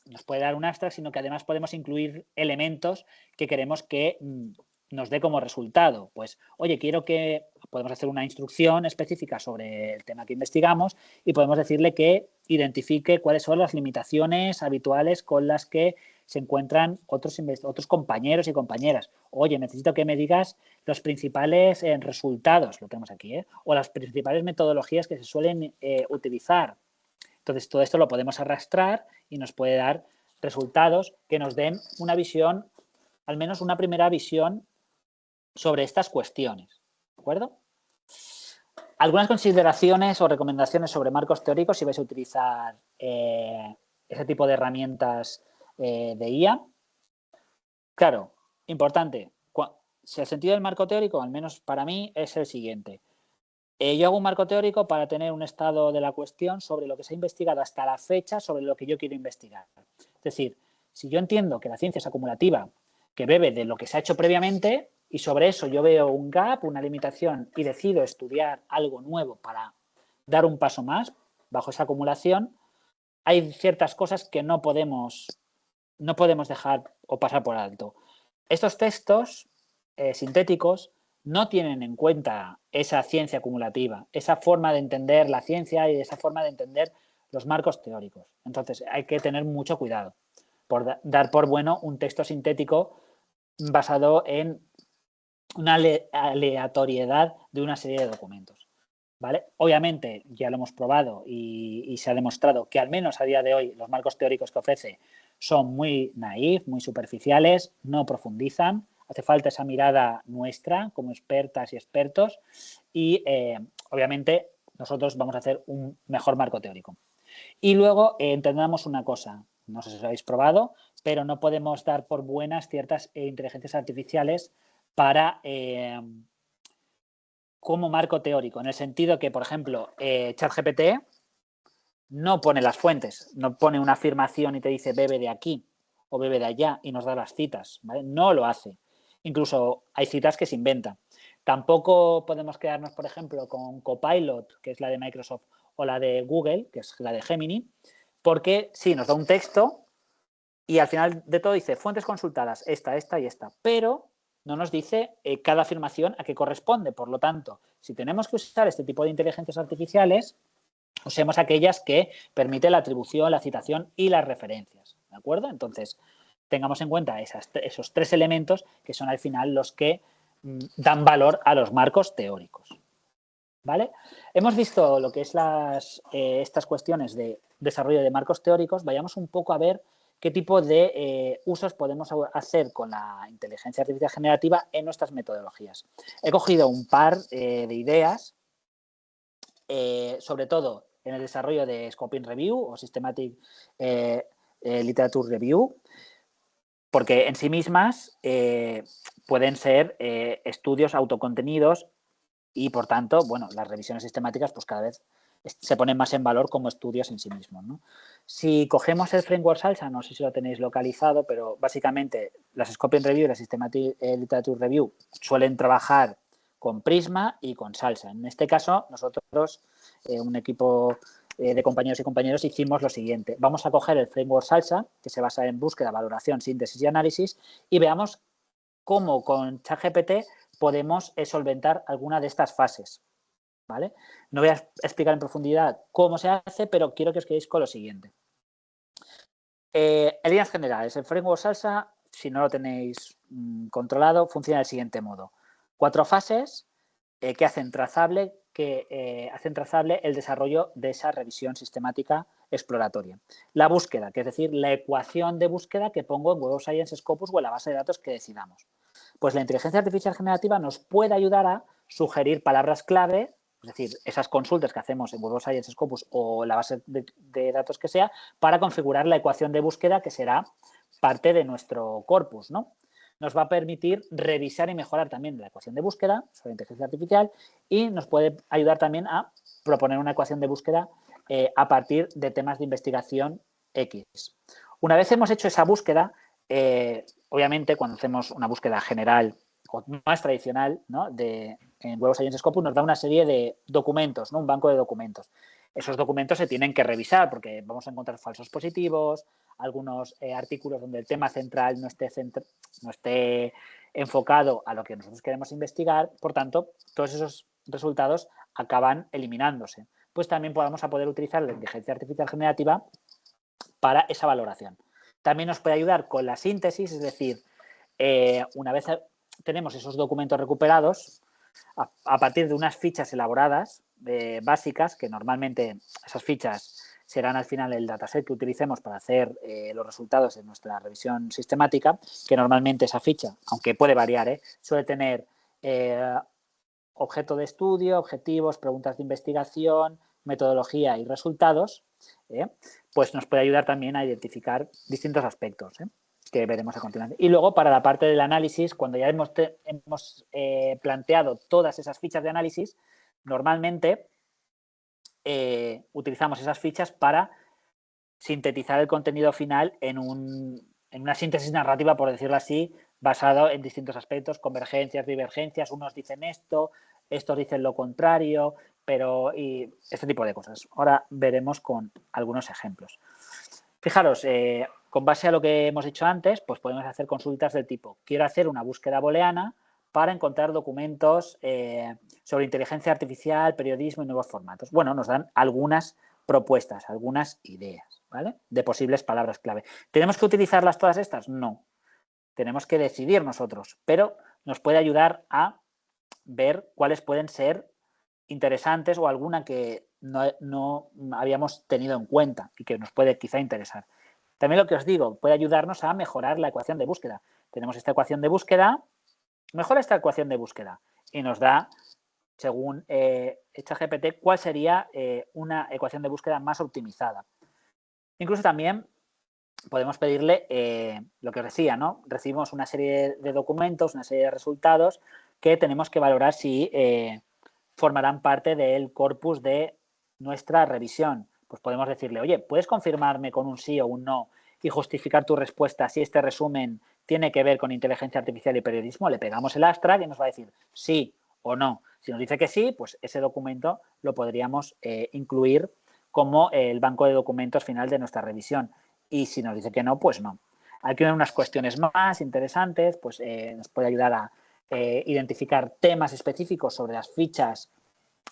nos puede dar un abstract, sino que además podemos incluir elementos que queremos que nos dé como resultado. Pues, oye, podemos hacer una instrucción específica sobre el tema que investigamos y podemos decirle que identifique cuáles son las limitaciones habituales con las que se encuentran otros compañeros y compañeras. Oye, necesito que me digas los principales resultados, lo tenemos aquí, o las principales metodologías que se suelen utilizar. Entonces, todo esto lo podemos arrastrar y nos puede dar resultados que nos den una visión, al menos una primera visión sobre estas cuestiones. ¿De acuerdo? Algunas consideraciones o recomendaciones sobre marcos teóricos si vais a utilizar ese tipo de herramientas de IA. Claro, importante. Si el sentido del marco teórico, al menos para mí, es el siguiente. Yo hago un marco teórico para tener un estado de la cuestión sobre lo que se ha investigado hasta la fecha, sobre lo que yo quiero investigar. Es decir, si yo entiendo que la ciencia es acumulativa, que bebe de lo que se ha hecho previamente, y sobre eso yo veo un gap, una limitación, y decido estudiar algo nuevo para dar un paso más bajo esa acumulación, hay ciertas cosas que no podemos no podemos dejar o pasar por alto. Estos textos sintéticos no tienen en cuenta esa ciencia acumulativa, esa forma de entender la ciencia y esa forma de entender los marcos teóricos. Entonces, hay que tener mucho cuidado por dar por bueno un texto sintético basado en una aleatoriedad de una serie de documentos. ¿Vale? Obviamente, ya lo hemos probado y se ha demostrado que al menos a día de hoy los marcos teóricos que ofrece son muy naif, muy superficiales, no profundizan. Hace falta esa mirada nuestra como expertas y expertos y obviamente nosotros vamos a hacer un mejor marco teórico. Y luego entendamos una cosa, no sé si os habéis probado, pero no podemos dar por buenas ciertas inteligencias artificiales para como marco teórico, en el sentido que, por ejemplo, ChatGPT no pone las fuentes, no pone una afirmación y te dice bebe de aquí o bebe de allá y nos da las citas, ¿vale? No lo hace. Incluso hay citas que se inventa. Tampoco podemos quedarnos, por ejemplo, con Copilot, que es la de Microsoft, o la de Google, que es la de Gemini, porque sí, nos da un texto y al final de todo dice fuentes consultadas, esta y esta, pero no nos dice cada afirmación a qué corresponde. Por lo tanto, si tenemos que usar este tipo de inteligencias artificiales, usemos aquellas que permiten la atribución, la citación y las referencias. ¿De acuerdo? Entonces, tengamos en cuenta esos tres elementos que son al final los que dan valor a los marcos teóricos. ¿Vale? Hemos visto lo que es estas cuestiones de desarrollo de marcos teóricos. Vayamos un poco a ver qué tipo de usos podemos hacer con la inteligencia artificial generativa en nuestras metodologías. He cogido un par de ideas, sobre todo en el desarrollo de Scoping Review o Systematic Literature Review, porque en sí mismas pueden ser estudios autocontenidos y, por tanto, bueno, las revisiones sistemáticas pues cada vez se ponen más en valor como estudios en sí mismos, ¿no? Si cogemos el framework Salsa, no sé si lo tenéis localizado, pero básicamente las Scoping Review y la Systematic Literature Review suelen trabajar con Prisma y con Salsa. En este caso, nosotros, un equipo de compañeros y compañeros, hicimos lo siguiente. Vamos a coger el framework Salsa, que se basa en búsqueda, valoración, síntesis y análisis, y veamos cómo con ChatGPT podemos solventar alguna de estas fases. ¿Vale? No voy a explicar en profundidad cómo se hace, pero quiero que os quedéis con lo siguiente. En líneas generales, el framework Salsa, si no lo tenéis controlado, funciona del siguiente modo. 4 fases que hacen trazable el desarrollo de esa revisión sistemática exploratoria. La búsqueda, que es decir, la ecuación de búsqueda que pongo en Web of Science Scopus o en la base de datos que decidamos. Pues la inteligencia artificial generativa nos puede ayudar a sugerir palabras clave, es decir, esas consultas que hacemos en Web of Science Scopus o la base de datos que sea, para configurar la ecuación de búsqueda que será parte de nuestro corpus, ¿no? Nos va a permitir revisar y mejorar también la ecuación de búsqueda sobre inteligencia artificial y nos puede ayudar también a proponer una ecuación de búsqueda a partir de temas de investigación X. Una vez hemos hecho esa búsqueda, obviamente cuando hacemos una búsqueda general o más tradicional, ¿no? En Web of Science Scopus nos da una serie de documentos, ¿no? Un banco de documentos. Esos documentos se tienen que revisar porque vamos a encontrar falsos positivos, algunos artículos donde el tema central no esté enfocado a lo que nosotros queremos investigar. Por tanto, todos esos resultados acaban eliminándose. Pues también vamos a poder utilizar la inteligencia artificial generativa para esa valoración. También nos puede ayudar con la síntesis, es decir, una vez tenemos esos documentos recuperados, a partir de unas fichas elaboradas básicas, que normalmente esas fichas serán al final el dataset que utilicemos para hacer los resultados de nuestra revisión sistemática, que normalmente esa ficha, aunque puede variar, suele tener objeto de estudio, objetivos, preguntas de investigación, metodología y resultados, pues nos puede ayudar también a identificar distintos aspectos que veremos a continuación. Y luego, para la parte del análisis, cuando ya hemos planteado todas esas fichas de análisis, normalmente utilizamos esas fichas para sintetizar el contenido final en una síntesis narrativa, por decirlo así, basado en distintos aspectos, convergencias, divergencias, unos dicen esto, estos dicen lo contrario, y este tipo de cosas. Ahora veremos con algunos ejemplos. Fijaros, con base a lo que hemos dicho antes, pues podemos hacer consultas del tipo, quiero hacer una búsqueda booleana para encontrar documentos sobre inteligencia artificial, periodismo y nuevos formatos. Bueno, nos dan algunas propuestas, algunas ideas, ¿vale? De posibles palabras clave. ¿Tenemos que utilizarlas todas estas? No. Tenemos que decidir nosotros, pero nos puede ayudar a ver cuáles pueden ser interesantes o alguna que no habíamos tenido en cuenta y que nos puede quizá interesar. También lo que os digo, puede ayudarnos a mejorar la ecuación de búsqueda. Tenemos esta ecuación de búsqueda, mejora esta ecuación de búsqueda y nos da, según ChatGPT, cuál sería una ecuación de búsqueda más optimizada. Incluso también podemos pedirle lo que os decía, ¿no? Recibimos una serie de documentos, una serie de resultados que tenemos que valorar si formarán parte del corpus de nuestra revisión. Pues podemos decirle, oye, ¿puedes confirmarme con un sí o un no y justificar tu respuesta si este resumen tiene que ver con inteligencia artificial y periodismo? Le pegamos el abstract y nos va a decir sí o no. Si nos dice que sí, pues ese documento lo podríamos incluir como el banco de documentos final de nuestra revisión. Y si nos dice que no, pues no. Aquí hay unas cuestiones más interesantes, pues nos puede ayudar a identificar temas específicos sobre las fichas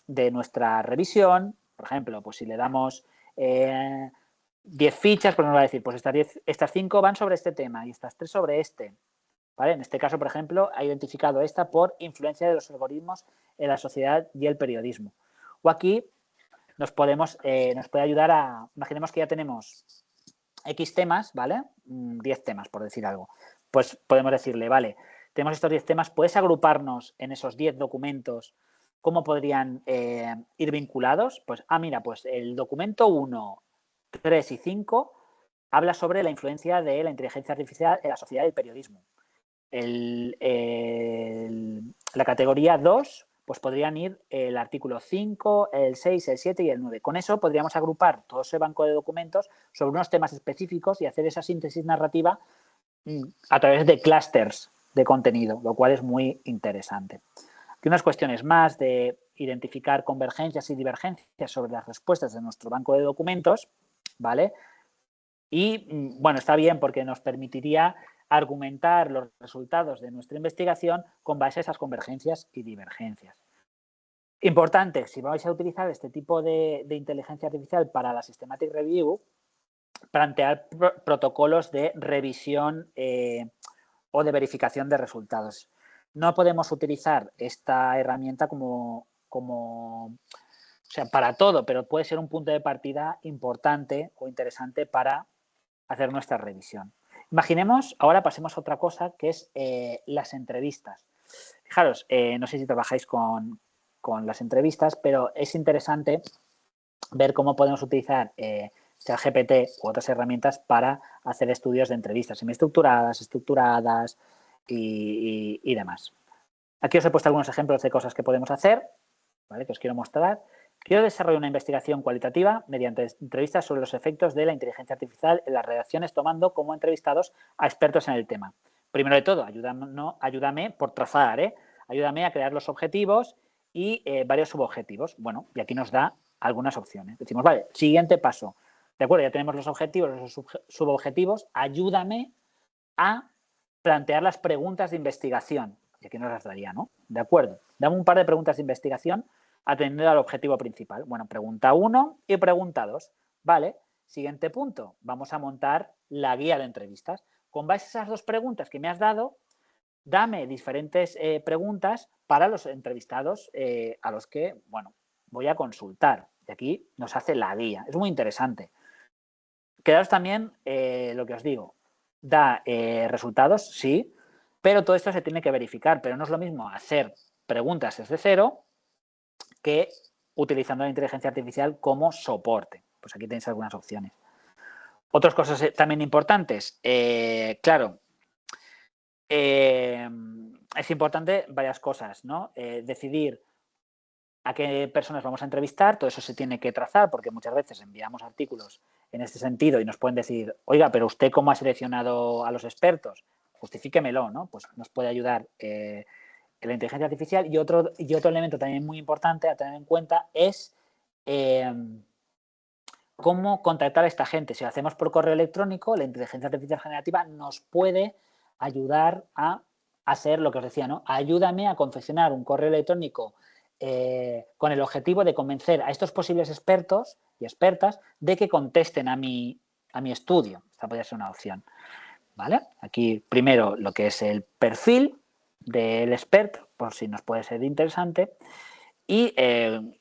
de nuestra revisión. Por ejemplo, pues si le damos 10 fichas, pues nos va a decir, pues estas 5 van sobre este tema y estas 3 sobre este. ¿Vale? En este caso, por ejemplo, ha identificado esta por influencia de los algoritmos en la sociedad y el periodismo. O aquí nos puede ayudar a, imaginemos que ya tenemos X temas, ¿vale? 10 temas, por decir algo. Pues podemos decirle, vale, tenemos estos 10 temas, ¿puedes agruparnos en esos 10 documentos? ¿Cómo podrían ir vinculados? Pues, mira, pues el documento 1, 3 y 5 habla sobre la influencia de la inteligencia artificial en la sociedad y el periodismo. La categoría 2, pues podrían ir el artículo 5, el 6, el 7 y el 9. Con eso podríamos agrupar todo ese banco de documentos sobre unos temas específicos y hacer esa síntesis narrativa a través de clústeres de contenido, lo cual es muy interesante. Aquí unas cuestiones más de identificar convergencias y divergencias sobre las respuestas de nuestro banco de documentos, ¿vale? Y, bueno, está bien porque nos permitiría argumentar los resultados de nuestra investigación con base a esas convergencias y divergencias. Importante, si vais a utilizar este tipo de inteligencia artificial para la Systematic Review, plantear protocolos de revisión o de verificación de resultados. No podemos utilizar esta herramienta como o sea, para todo, pero puede ser un punto de partida importante o interesante para hacer nuestra revisión. Imaginemos, ahora pasemos a otra cosa que es las entrevistas. Fijaros, no sé si trabajáis con las entrevistas, pero es interesante ver cómo podemos utilizar ChatGPT u otras herramientas para hacer estudios de entrevistas semiestructuradas, estructuradas y demás. Aquí os he puesto algunos ejemplos de cosas que podemos hacer, ¿vale? Que os quiero mostrar. Quiero desarrollar una investigación cualitativa mediante entrevistas sobre los efectos de la inteligencia artificial en las redacciones, tomando como entrevistados a expertos en el tema. Primero de todo, ayúdame por trazar, ayúdame a crear los objetivos y varios subobjetivos. Bueno, y aquí nos da algunas opciones. Decimos, vale, siguiente paso. De acuerdo, ya tenemos los objetivos, los subobjetivos. Ayúdame a plantear las preguntas de investigación. Y aquí nos las daría, ¿no? De acuerdo. Dame un par de preguntas de investigación atendiendo al objetivo principal. Bueno, pregunta 1 y pregunta 2. Vale, siguiente punto. Vamos a montar la guía de entrevistas. Con base a esas 2 preguntas que me has dado, dame diferentes preguntas para los entrevistados a los que, bueno, voy a consultar. Y aquí nos hace la guía. Es muy interesante. Quedaos también lo que os digo. Da resultados, sí, pero todo esto se tiene que verificar. Pero no es lo mismo hacer preguntas desde cero que utilizando la inteligencia artificial como soporte. Pues aquí tenéis algunas opciones. Otras cosas también importantes. Claro, es importante varias cosas, ¿no? Decidir a qué personas vamos a entrevistar, todo eso se tiene que trazar porque muchas veces enviamos artículos en este sentido y nos pueden decir, oiga, pero usted cómo ha seleccionado a los expertos, justifíquemelo, ¿no? Pues nos puede ayudar la inteligencia artificial y otro elemento también muy importante a tener en cuenta es cómo contactar a esta gente. Si lo hacemos por correo electrónico, la inteligencia artificial generativa nos puede ayudar a hacer lo que os decía, ¿no? Ayúdame a confeccionar un correo electrónico con el objetivo de convencer a estos posibles expertos y expertas de que contesten a mi estudio. Esta podría ser una opción, ¿vale? Aquí primero lo que es el perfil del experto, por si nos puede ser interesante. Y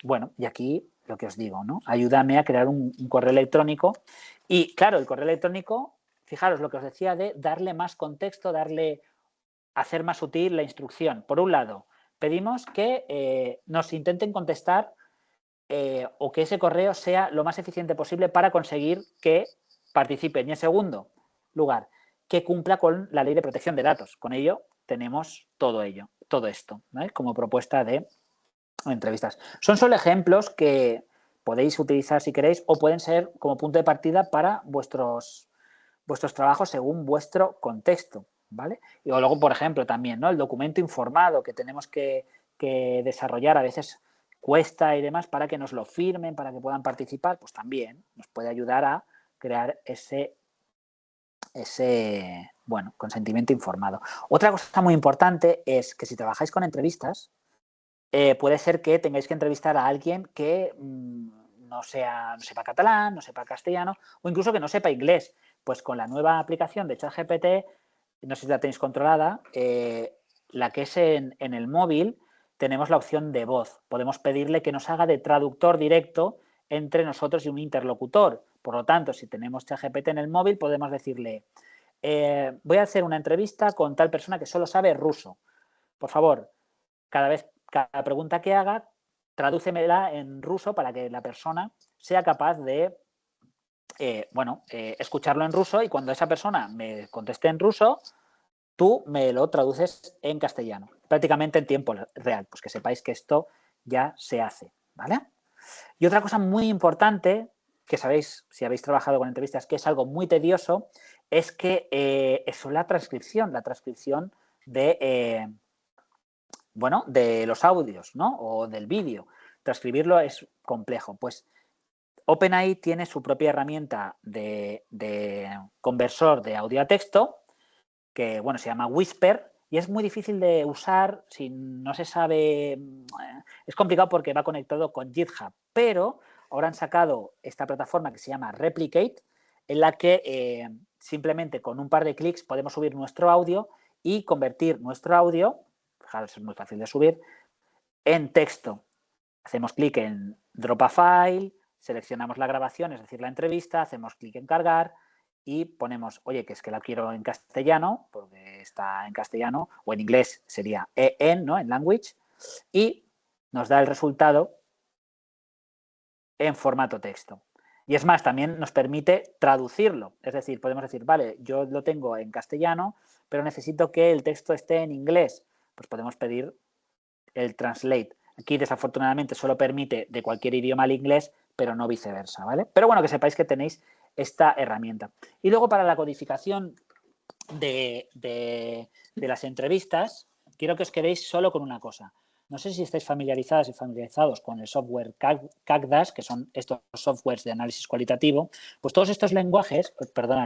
bueno, y aquí lo que os digo, ¿no? Ayúdame a crear un correo electrónico. Y claro, el correo electrónico, fijaros lo que os decía de darle más contexto, hacer más útil la instrucción. Por un lado, pedimos que nos intenten contestar o que ese correo sea lo más eficiente posible para conseguir que participen. Y en segundo lugar, que cumpla con la ley de protección de datos. Con ello tenemos todo esto, ¿vale? Como propuesta de entrevistas. Son solo ejemplos que podéis utilizar si queréis o pueden ser como punto de partida para vuestros trabajos según vuestro contexto, ¿vale? Y luego, por ejemplo, también, ¿no? El documento informado que tenemos que desarrollar a veces cuesta y demás para que nos lo firmen, para que puedan participar, pues también nos puede ayudar a crear ese bueno, consentimiento informado. Otra cosa muy importante es que si trabajáis con entrevistas, puede ser que tengáis que entrevistar a alguien que no sepa catalán, no sepa castellano o incluso que no sepa inglés. Pues con la nueva aplicación de ChatGPT, no sé si la tenéis controlada, la que es en el móvil, tenemos la opción de voz. Podemos pedirle que nos haga de traductor directo entre nosotros y un interlocutor. Por lo tanto, si tenemos ChatGPT en el móvil, podemos decirle, voy a hacer una entrevista con tal persona que solo sabe ruso. Por favor, cada pregunta que haga, tradúcemela en ruso para que la persona sea capaz de escucharlo en ruso y cuando esa persona me conteste en ruso, tú me lo traduces en castellano, prácticamente en tiempo real, pues que sepáis que esto ya se hace, ¿vale? Y otra cosa muy importante, que sabéis si habéis trabajado con entrevistas, que es algo muy tedioso, es que es la transcripción de de los audios, ¿no? O del vídeo. Transcribirlo es complejo. Pues OpenAI tiene su propia herramienta de conversor de audio a texto, que bueno, se llama Whisper, y es muy difícil de usar si no se sabe. Es complicado porque va conectado con GitHub, pero ahora han sacado esta plataforma que se llama Replicate, en la que simplemente con un par de clics podemos subir nuestro audio y convertir nuestro audio, fijaros, es muy fácil de subir, en texto. Hacemos clic en Drop a File, seleccionamos la grabación, es decir, la entrevista, hacemos clic en cargar y ponemos, oye, que es que la quiero en castellano, porque está en castellano, o en inglés sería EN, ¿no? En language, y nos da el resultado en formato texto. Y es más, también nos permite traducirlo. Es decir, podemos decir, vale, yo lo tengo en castellano, pero necesito que el texto esté en inglés. Pues podemos pedir el translate. Aquí, desafortunadamente, solo permite de cualquier idioma al inglés, pero no viceversa, ¿vale? Pero bueno, que sepáis que tenéis esta herramienta. Y luego, para la codificación de las entrevistas, quiero que os quedéis solo con una cosa. No sé si estáis familiarizadas y familiarizados con el software CACDAS, que son estos softwares de análisis cualitativo, pues todos estos lenguajes,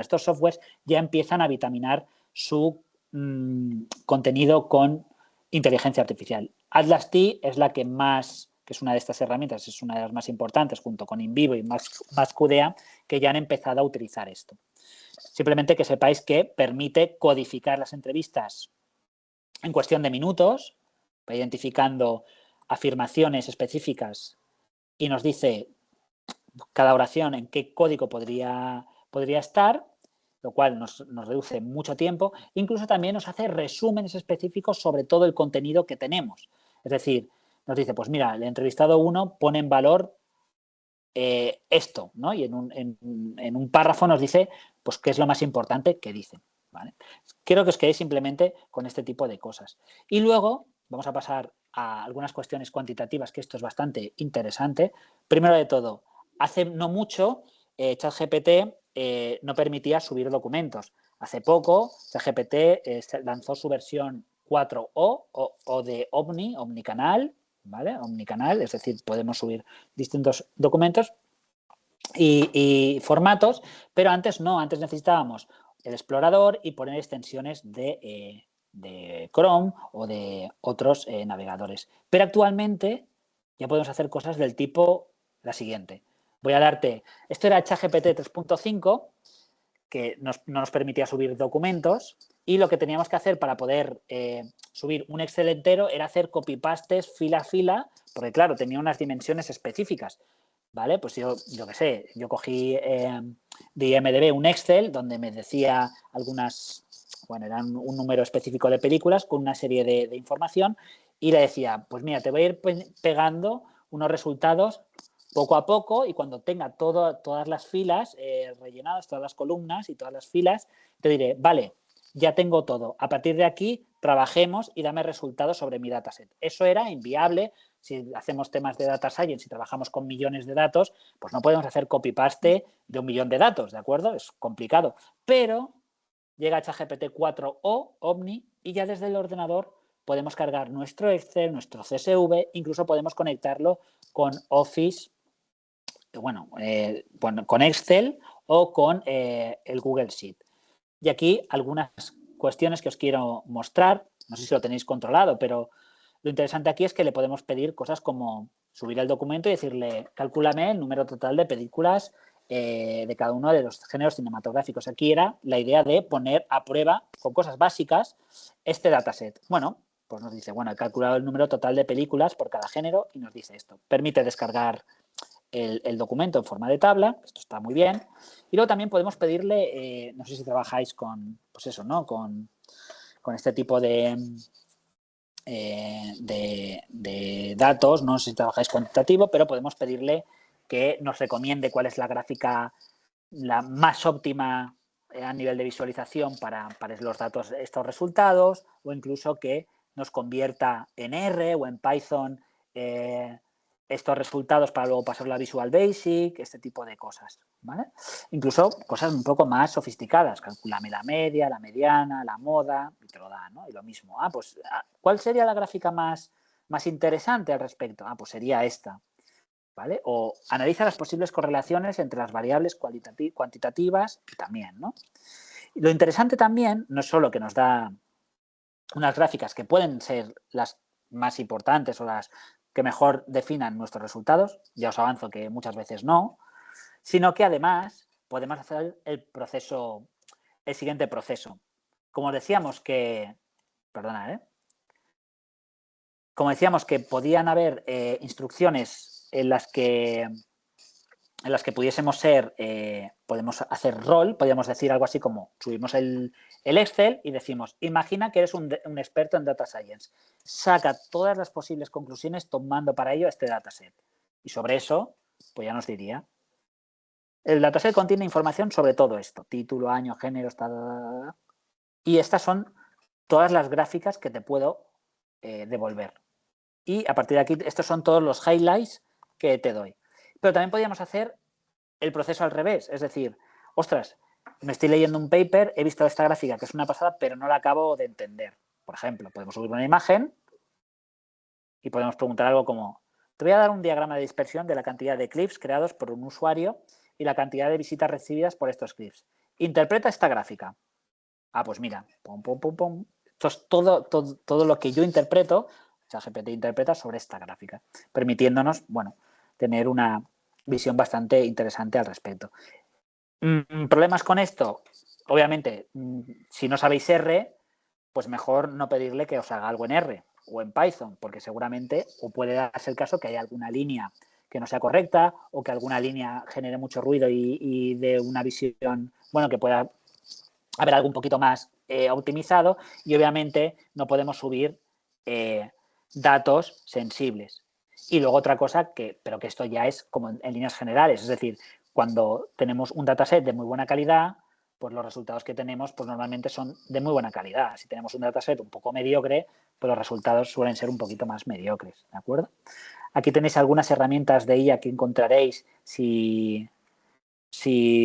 estos softwares ya empiezan a vitaminar su contenido con inteligencia artificial. Atlas-T es la que más, que es una de estas herramientas, es una de las más importantes, junto con InVivo y MaxQDA, que ya han empezado a utilizar esto. Simplemente que sepáis que permite codificar las entrevistas en cuestión de minutos, va identificando afirmaciones específicas y nos dice cada oración en qué código podría estar, lo cual nos reduce mucho tiempo. Incluso también nos hace resúmenes específicos sobre todo el contenido que tenemos. Es decir, nos dice, pues mira, el entrevistado 1 pone en valor esto, ¿no? Y en un párrafo nos dice, pues, qué es lo más importante que dice, ¿vale? Quiero que os quedéis simplemente con este tipo de cosas. Y luego vamos a pasar a algunas cuestiones cuantitativas, que esto es bastante interesante. Primero de todo, hace no mucho ChatGPT no permitía subir documentos. Hace poco ChatGPT lanzó su versión 4O o de Omnicanal, ¿vale? Omnicanal, es decir, podemos subir distintos documentos y formatos, pero antes no, antes necesitábamos el explorador y poner extensiones de Chrome o de otros navegadores. Pero actualmente ya podemos hacer cosas del tipo la siguiente. Voy a darte, esto era ChatGPT 3.5, que no nos permitía subir documentos, y lo que teníamos que hacer para poder subir un Excel entero era hacer copy-pastes fila a fila, porque claro, tenía unas dimensiones específicas. ¿Vale? Pues yo qué sé, yo cogí de IMDb un Excel donde me decía algunas, bueno, eran un número específico de películas con una serie de información, y le decía, pues mira, te voy a ir pegando unos resultados poco a poco, y cuando tenga todas las filas rellenadas, todas las columnas y todas las filas, te diré, vale, ya tengo todo. A partir de aquí, trabajemos y dame resultados sobre mi dataset. Eso era inviable. Si hacemos temas de data science y trabajamos con millones de datos, pues no podemos hacer copy-paste de 1 millón de datos, ¿de acuerdo? Es complicado. Pero llega ChatGPT 4 o Omni y ya desde el ordenador podemos cargar nuestro Excel, nuestro CSV, incluso podemos conectarlo con Office, bueno, con Excel o con el Google Sheet. Y aquí algunas cuestiones que os quiero mostrar, no sé si lo tenéis controlado, pero lo interesante aquí es que le podemos pedir cosas como subir el documento y decirle, calcúlame el número total de películas de cada uno de los géneros cinematográficos. Aquí era la idea de poner a prueba, con cosas básicas, este dataset. Bueno, pues nos dice, bueno, he calculado el número total de películas por cada género y nos dice esto. Permite descargar el documento en forma de tabla, esto está muy bien. Y luego también podemos pedirle, no sé si trabajáis con, pues eso, ¿no? Con este tipo de datos, no sé si trabajáis cuantitativo, pero podemos pedirle que nos recomiende cuál es la gráfica la más óptima a nivel de visualización para los datos, estos resultados, o incluso que nos convierta en R o en Python estos resultados para luego pasarlo a Visual Basic, este tipo de cosas, ¿vale? Incluso cosas un poco más sofisticadas, calculame la media, la mediana, la moda, y te lo da, ¿no? Y lo mismo, pues, ¿cuál sería la gráfica más interesante al respecto? Pues sería esta, ¿vale? O analiza las posibles correlaciones entre las variables cuantitativas y también, ¿no? Y lo interesante también no es solo que nos da unas gráficas que pueden ser las más importantes o las que mejor definan nuestros resultados, ya os avanzo que muchas veces no, sino que además podemos hacer el siguiente proceso. Como decíamos que, perdona, como decíamos que podían haber instrucciones en las que pudiésemos ser, podemos hacer rol, podríamos decir algo así como, subimos el Excel y decimos, imagina que eres un experto en data science, saca todas las posibles conclusiones tomando para ello este dataset. Y sobre eso, pues ya nos diría, el dataset contiene información sobre todo esto, título, año, género, y estas son todas las gráficas que te puedo devolver. Y a partir de aquí, estos son todos los highlights que te doy. Pero también podríamos hacer el proceso al revés, es decir, ostras, me estoy leyendo un paper, he visto esta gráfica que es una pasada, pero no la acabo de entender. Por ejemplo, podemos subir una imagen y podemos preguntar algo como, te voy a dar un diagrama de dispersión de la cantidad de clips creados por un usuario y la cantidad de visitas recibidas por estos clips. Interpreta esta gráfica. Pues mira, pum, pum, pum, pum. Esto es todo lo que yo interpreto, ChatGPT interpreta sobre esta gráfica, permitiéndonos, bueno, tener una visión bastante interesante al respecto. ¿Problemas con esto? Obviamente, si no sabéis R, pues mejor no pedirle que os haga algo en R o en Python, porque seguramente o puede darse el caso que haya alguna línea que no sea correcta o que alguna línea genere mucho ruido y de una visión, bueno, que pueda haber algo un poquito más optimizado, y obviamente no podemos subir datos sensibles. Y luego otra cosa, pero que esto ya es como en líneas generales, es decir, cuando tenemos un dataset de muy buena calidad, pues los resultados que tenemos pues normalmente son de muy buena calidad. Si tenemos un dataset un poco mediocre, pues los resultados suelen ser un poquito más mediocres, ¿de acuerdo? Aquí tenéis algunas herramientas de IA que encontraréis si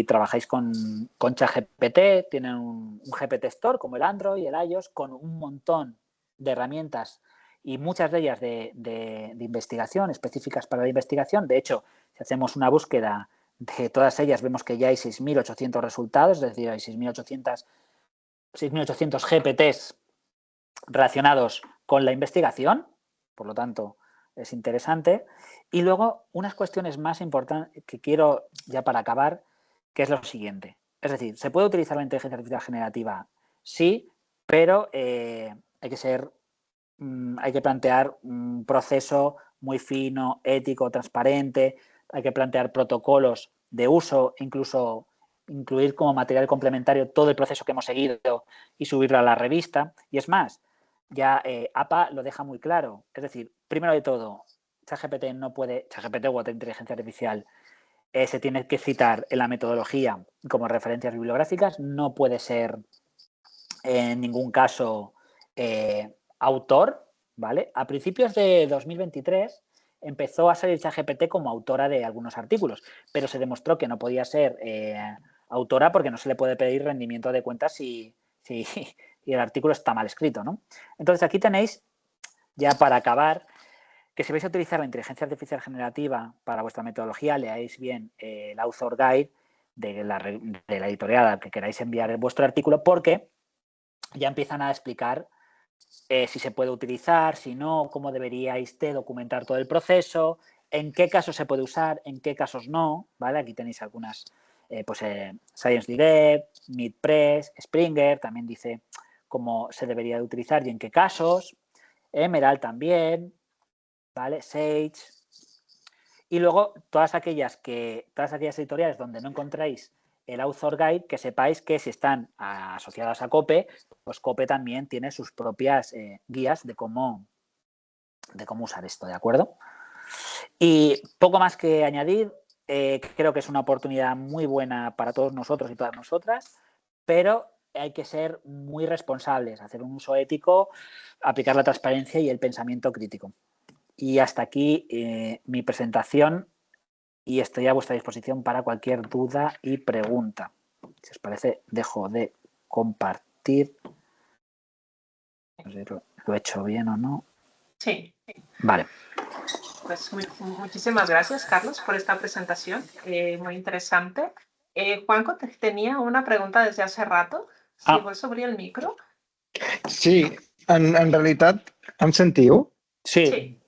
trabajáis con ChatGPT. Tienen un GPT Store como el Android y el iOS, con un montón de herramientas y muchas de ellas de investigación, específicas para la investigación. De hecho, si hacemos una búsqueda de todas ellas vemos que ya hay 6.800 resultados, es decir, hay 6.800 GPTs relacionados con la investigación, por lo tanto, es interesante. Y luego, unas cuestiones más importantes que quiero ya para acabar, que es lo siguiente. Es decir, ¿se puede utilizar la inteligencia artificial generativa? Sí, pero hay que plantear un proceso muy fino, ético, transparente, hay que plantear protocolos de uso, incluso incluir como material complementario todo el proceso que hemos seguido y subirlo a la revista. Y es más, ya APA lo deja muy claro. Es decir, primero de todo, ChatGPT no puede, ChatGPT u otra inteligencia artificial, se tiene que citar en la metodología como referencias bibliográficas, no puede ser en ningún caso autor, ¿vale? A principios de 2023 empezó a salir ChatGPT como autora de algunos artículos, pero se demostró que no podía ser autora porque no se le puede pedir rendimiento de cuentas si el artículo está mal escrito, ¿no? Entonces aquí tenéis, ya para acabar, que si vais a utilizar la inteligencia artificial generativa para vuestra metodología, leáis bien el author guide de la editorial a la que queráis enviar vuestro artículo, porque ya empiezan a explicar si se puede utilizar, si no, cómo deberíais de documentar todo el proceso, en qué casos se puede usar, en qué casos no, ¿vale? Aquí tenéis algunas, Science Direct, MidPress, Springer, también dice cómo se debería de utilizar y en qué casos, Emerald también, ¿vale? Sage. Y luego todas aquellas editoriales donde no encontráis el author guide, que sepáis que si están asociadas a COPE, pues COPE también tiene sus propias guías de cómo usar esto, ¿de acuerdo? Y poco más que añadir, creo que es una oportunidad muy buena para todos nosotros y todas nosotras, pero hay que ser muy responsables, hacer un uso ético, aplicar la transparencia y el pensamiento crítico. Y hasta aquí mi presentación y estoy a vuestra disposición para cualquier duda y pregunta. Si os parece, dejo de compartir. No sé si lo he hecho bien o no. Sí. Vale. Pues muchísimas gracias, Carlos, por esta presentación, muy interesante. Juanco tenía una pregunta desde hace rato. Si vols obrir el micro. Sí, en realitat, em sentiu? Sí. Sí.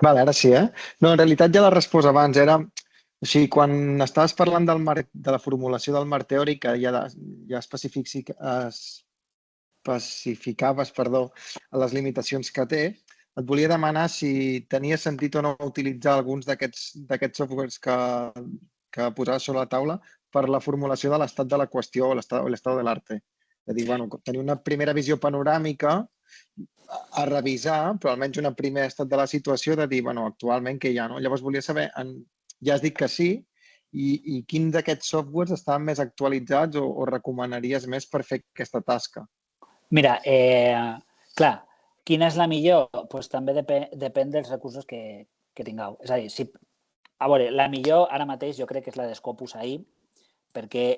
Vale, ara sí, eh? No, en realitat ja l'ha respost abans. Era, o sigui, quan estaves parlant de la formulació del marc teòric, que ja especificaves, les limitacions que té, et volia demanar si tenia sentit o no utilitzar alguns d'aquests softwares que posaves sobre la taula per la formulació de l'estat de la qüestió o l'estat de l'arte. És a dir, bueno, tenir una primera visió panoràmica a revisar, però almenys un primer estat de la situació de dir, bueno, actualment què hi ha, no? Llavors volia saber, ja has dit que sí, i quin d'aquests softwares estaven més actualitzats o recomanaries més per fer aquesta tasca? Mira, clar, quina és la millor? Pues també depèn dels recursos que tingueu. És a dir, a veure, la millor ara mateix jo crec que és la de Scopus AI, perquè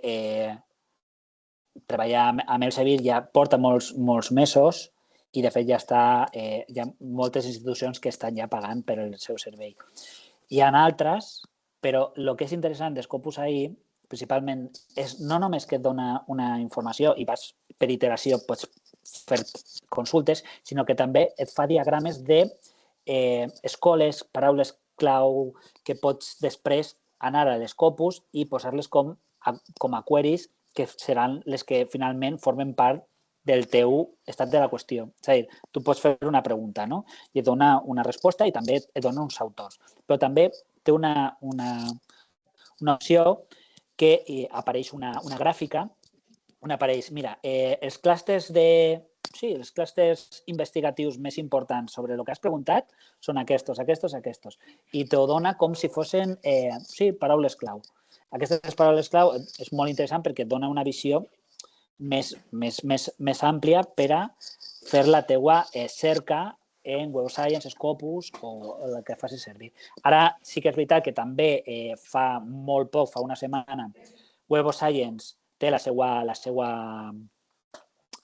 treballar amb Elsevier ja porta molts mesos i de fet ja hi ha moltes institucions que estan ja pagant per el seu servei. Hi ha altres, però el que és interessant de Scopus AI principalment és no només que et dona una informació i vas per iteració, pots fer consultes, sinó que també et fa diagrames de escoles, paraules clau que pots després anar a l'Scopus i posar-les com a queries que seran les que finalment formen part del teu estat de la qüestió. És a dir, tu pots fer una pregunta, no? I et dona una resposta i també et dona uns autors. Però també té una opció que apareix una gràfica on apareix, mira, els clústers investigatius més importants sobre el que has preguntat són aquests. I t'ho dona com si fossin, paraules clau. Aquestes paraules clau és molt interessant perquè et dona una visió més àmplia per a fer la teua cerca en Web of Science, Scopus o el que facis servir. Ara sí que és veritat que també fa molt poc, fa una setmana, Web of Science té la seva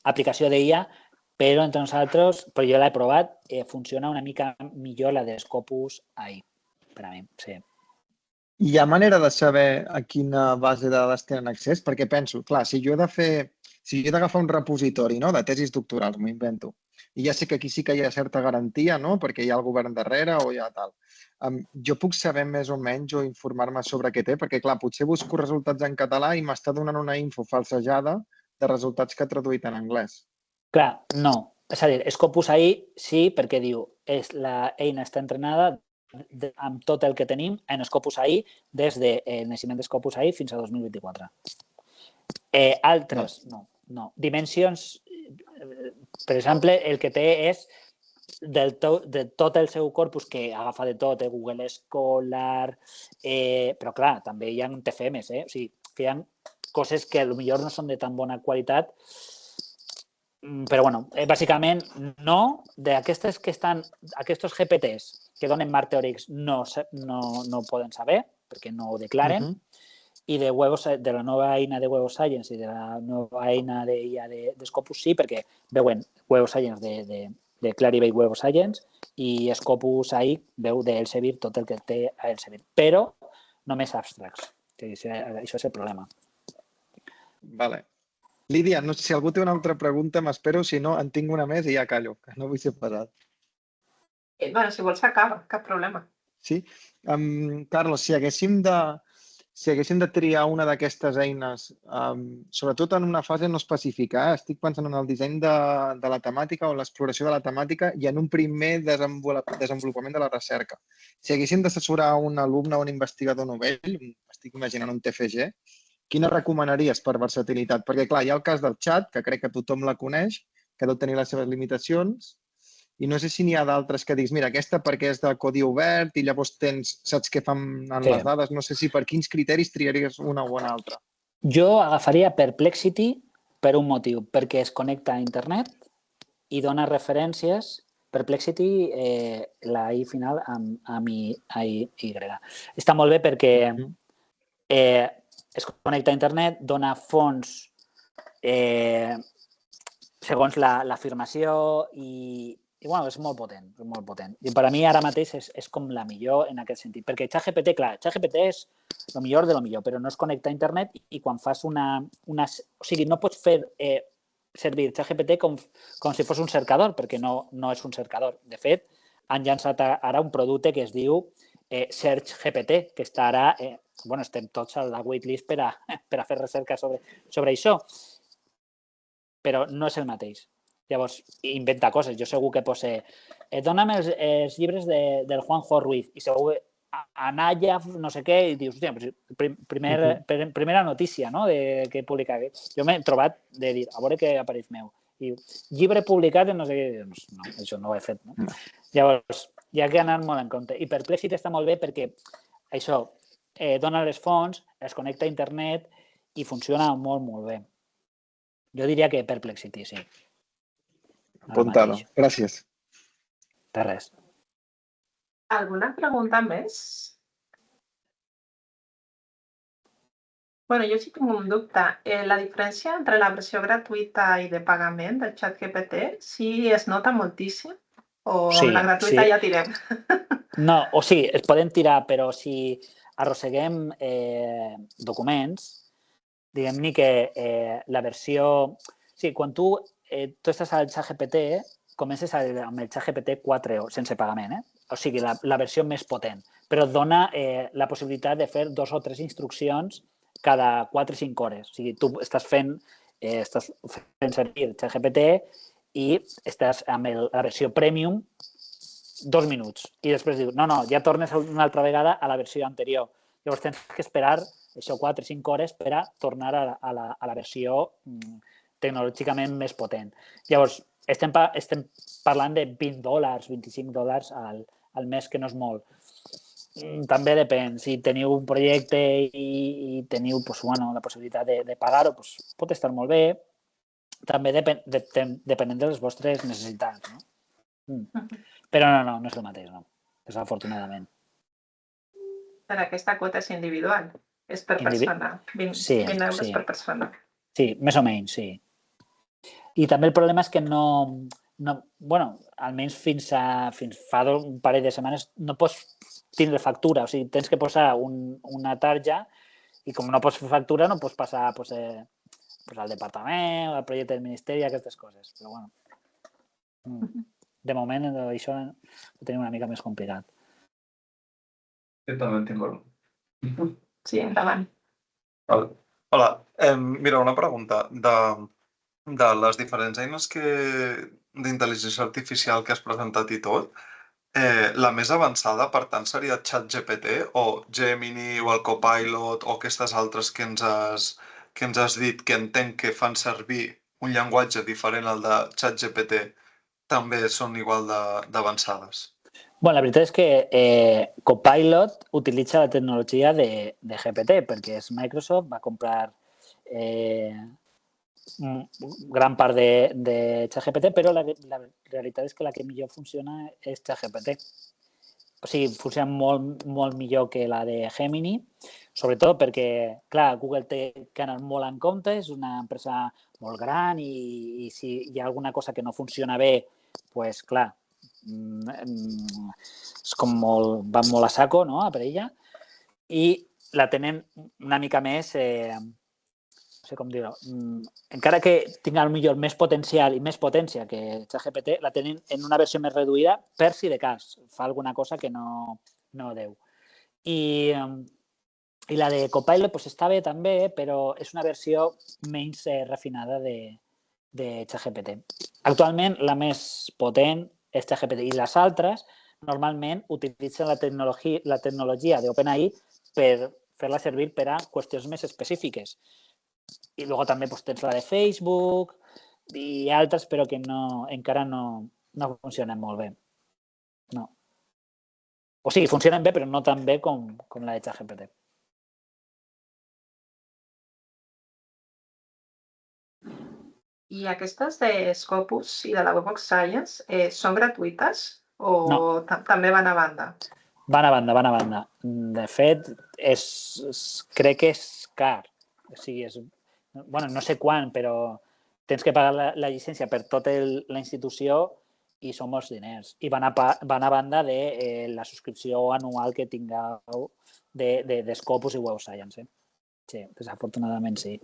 aplicació d'IA, però entre nosaltres, però jo l'he provat, funciona una mica millor la de Scopus AI, per a mi, sí. Hi ha manera de saber a quina base de dades tenen accés? Perquè penso, clar, si jo he d'agafar un repositori, no?, de tesis doctorals, m'ho invento, i ja sé que aquí sí que hi ha certa garantia, no?, perquè hi ha el govern darrere o hi ha tal. Jo puc saber més o menys o informar-me sobre què té? Perquè, clar, potser busco resultats en català i m'està donant una info falsejada de resultats que ha traduït en anglès. Clar, no. És a dir, Scopus AI sí, perquè diu l'eina està entrenada amb tot el que tenim en Scopus AI des del naixement de Scopus AI fins a 2024. Altres, no. Dimensions, per exemple, el que té és de tot el seu corpus, que agafa de tot, Google Scholar, però clar, també hi ha TFMs, o sigui, que hi ha coses que potser no són de tan bona qualitat, però bueno, bàsicament no, d'aquestes que estan, aquests GPTs que donen marc teòrics no poden saber, perquè no ho declaren, i de la nova eina de Web of Science i de la nova eina d'IA de Scopus sí, perquè veuen Web of Science de Clarivate Web of Science i Scopus AI veu d'Elsevier tot el que té a Elsevier, però només abstracts. Això és el problema. Vale. Lídia, no sé si algú té una altra pregunta, m'espero, si no, en tinc una més i ja callo, que no vull ser pesat. Bueno, si vols acaba, cap problema. Sí? Carlos, si haguéssim de triar una d'aquestes eines, sobretot en una fase no específica, estic pensant en el disseny de la temàtica o l'exploració de la temàtica i en un primer desenvolupament de la recerca. Si haguéssim d'assessorar un alumne o un investigador novell, estic imaginant un TFG, quina recomanaries per versatilitat? Perquè, clar, hi ha el cas del xat, que crec que tothom la coneix, que deu tenir les seves limitacions, i no sé si n'hi ha d'altres que diguis, mira, aquesta perquè és de codi obert i llavors saps què fan en les dades. No sé si per quins criteris triaries una o una altra. Jo agafaria Perplexity per un motiu, perquè es connecta a internet i dona referències. Perplexity, la I final amb I. Està molt bé perquè es connecta a internet, dona fonts segons l'afirmació i bueno, és molt potent, és molt potent. I per a mi ara mateix és com la millor en aquest sentit, perquè ChatGPT, clar, ChatGPT és el millor de lo millor, però no es connecta a internet i quan fas una... O sigui, no pots fer servir ChatGPT com si fos un cercador, perquè no és un cercador. De fet, han llançat ara un producte que es diu Search GPT, que està ara... Bueno, estem tots a la waitlist per a fer recerca sobre això, però no és el mateix. Llavors, inventa coses. Jo segur que posa dona'm els llibres del Juanjo Ruiz i segur Anaya, no sé què, i dius, hòstia, primera notícia que he publicat. Jo m'he trobat de dir, a veure què apareix meu. I llibre publicat en no sé què. No, això no ho he fet. No? Llavors, hi ha que anar molt en compte. I Perplexity està molt bé perquè això dona les fonts, es connecta a internet i funciona molt, molt bé. Jo diria que Perplexity, sí. Apuntado. Gràcies. De res. ¿Alguna pregunta més? Bueno, jo sí tinc un dubte. La diferència entre la versió gratuïta i de pagament del ChatGPT sí es nota moltíssim? O amb la gratuïta ja tirem? No, o sigui, es poden tirar, però si arrosseguem documents, diguem-ne que la versió... O sigui, quan tu estàs al ChatGPT, comences amb el ChatGPT 4 sense pagament, o sigui, la versió més potent, però et dona la possibilitat de fer 2 o 3 instruccions cada 4 o 5 hores. O sigui, tu estàs fent servir el ChatGPT i estàs amb la versió premium 2 minuts. I després dius, no, ja tornes una altra vegada a la versió anterior. Llavors tens que esperar això 4 o 5 hores per a tornar a la versió tecnològicament més potent. Llavors, estem parlant de $20, $25 al mes, que no és molt. També depèn. Si teniu un projecte i teniu la possibilitat de pagar-ho, pot estar molt bé. També depenent de les vostres necessitats. Però no és el mateix, no. Desafortunadament. Però aquesta quota és individual. És per persona. 20 euros per persona. Sí, més o menys, sí. I també el problema és que bueno, almenys fins fa un parell de setmanes no pots tindre factura. O sigui, tens que posar una tarja i com no pots fer factura no pots passar al departament, al projecte del ministeri, aquestes coses. Però bueno, de moment això ho tenim una mica més complicat. Jo també en tinc un. Sí, endavant. Hola, mira, una pregunta. De les diferents eines d'intel·ligència artificial que has presentat i tot, la més avançada, per tant, seria ChatGPT o Gemini o el Copilot o aquestes altres que ens has dit que entenc que fan servir un llenguatge diferent al de ChatGPT, també són igual d'avançades? Bueno, la veritat és que Copilot utilitza la tecnologia de GPT perquè Microsoft va comprar gran part de ChatGPT, però la realitat és que la que millor funciona és ChatGPT. O sigui, funciona molt millor que la de Gemini, sobretot perquè, clar, Google té que anar molt en compte, és una empresa molt gran i si hi ha alguna cosa que no funciona bé, doncs, clar, és com va molt a saco, no?, per ella, i la tenen una mica més, no sé com dir-ho, encara que tinga millor més potencial i més potència que ChatGPT, la tenen en una versió més reduïda per si de cas fa alguna cosa que no deu. I la de Copilot està bé també, però és una versió menys refinada de ChatGPT. Actualment la més potent és ChatGPT i les altres normalment utilitzen la tecnologia d'OpenAI per fer-la servir per a qüestions més específiques. I també tens la de Facebook i altres, però que encara no funcionen molt bé. No. O sigui, funcionen bé, però no tan bé com la de ChatGPT. I aquestes de Scopus i de la Web of Science són gratuïtes o també van a banda? Van a banda. De fet, crec que és car. O sigui, no sé quan, però tens que pagar la llicència per tota la institució i són molts diners. I van a banda de la subscripció anual que tingueu de Scopus i Web of Science. Sí, desafortunadament sí.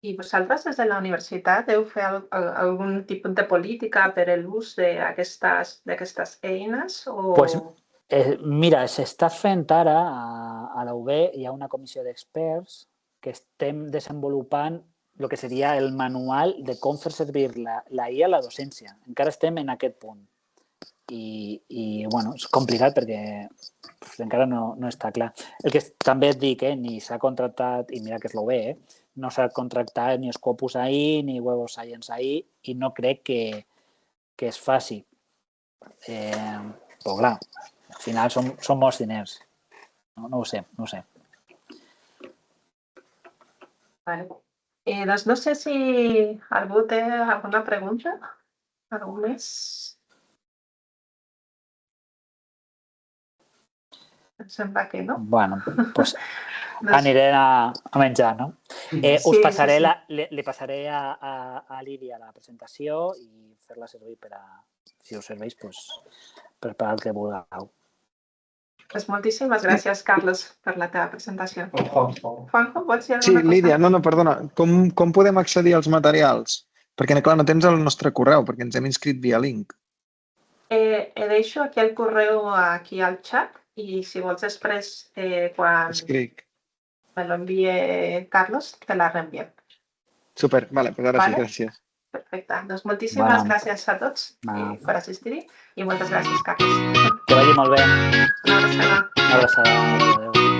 I vosaltres des de la universitat heu fet algun tipus de política per l'ús d'aquestes eines? Mira, s'està fent ara a la UB, hi ha una comissió d'experts que estem desenvolupant el que seria el manual de com fer servir la IA a la docència. Encara estem en aquest punt. I bueno, és complicat perquè encara no està clar. El que també et dic, ni s'ha contractat, i mira que és l'UB, no s'ha contractat ni Scopus ahir ni Web of Science ahir i no crec que es faci. Però clar, al final són molts diners. No ho sé. Vale. Doncs no sé si algú té alguna pregunta. Algú més? Em sembla que no. Bueno, doncs aniré a menjar, no? Us passaré, li passaré a Lídia la presentació i fer-la servir si us serveix, per el que vulgueu. Pues moltíssimes gràcies, Carlos, per la teva presentació. Juanjo, vols dir alguna cosa? Sí, Lídia, perdona. Com podem accedir als materials? Perquè, clar, no tens el nostre correu, perquè ens hem inscrit via link. Deixo aquí el correu aquí al xat i si vols després, quan me l'envie Carlos, te la reenviem. Super, vale, pues ara sí, gràcies. Perfecte, doncs moltíssimes gràcies a tots per assistir-hi i moltes gràcies, Carlos. Que vagi molt bé. Una abraçada. Una abraçada. Adéu.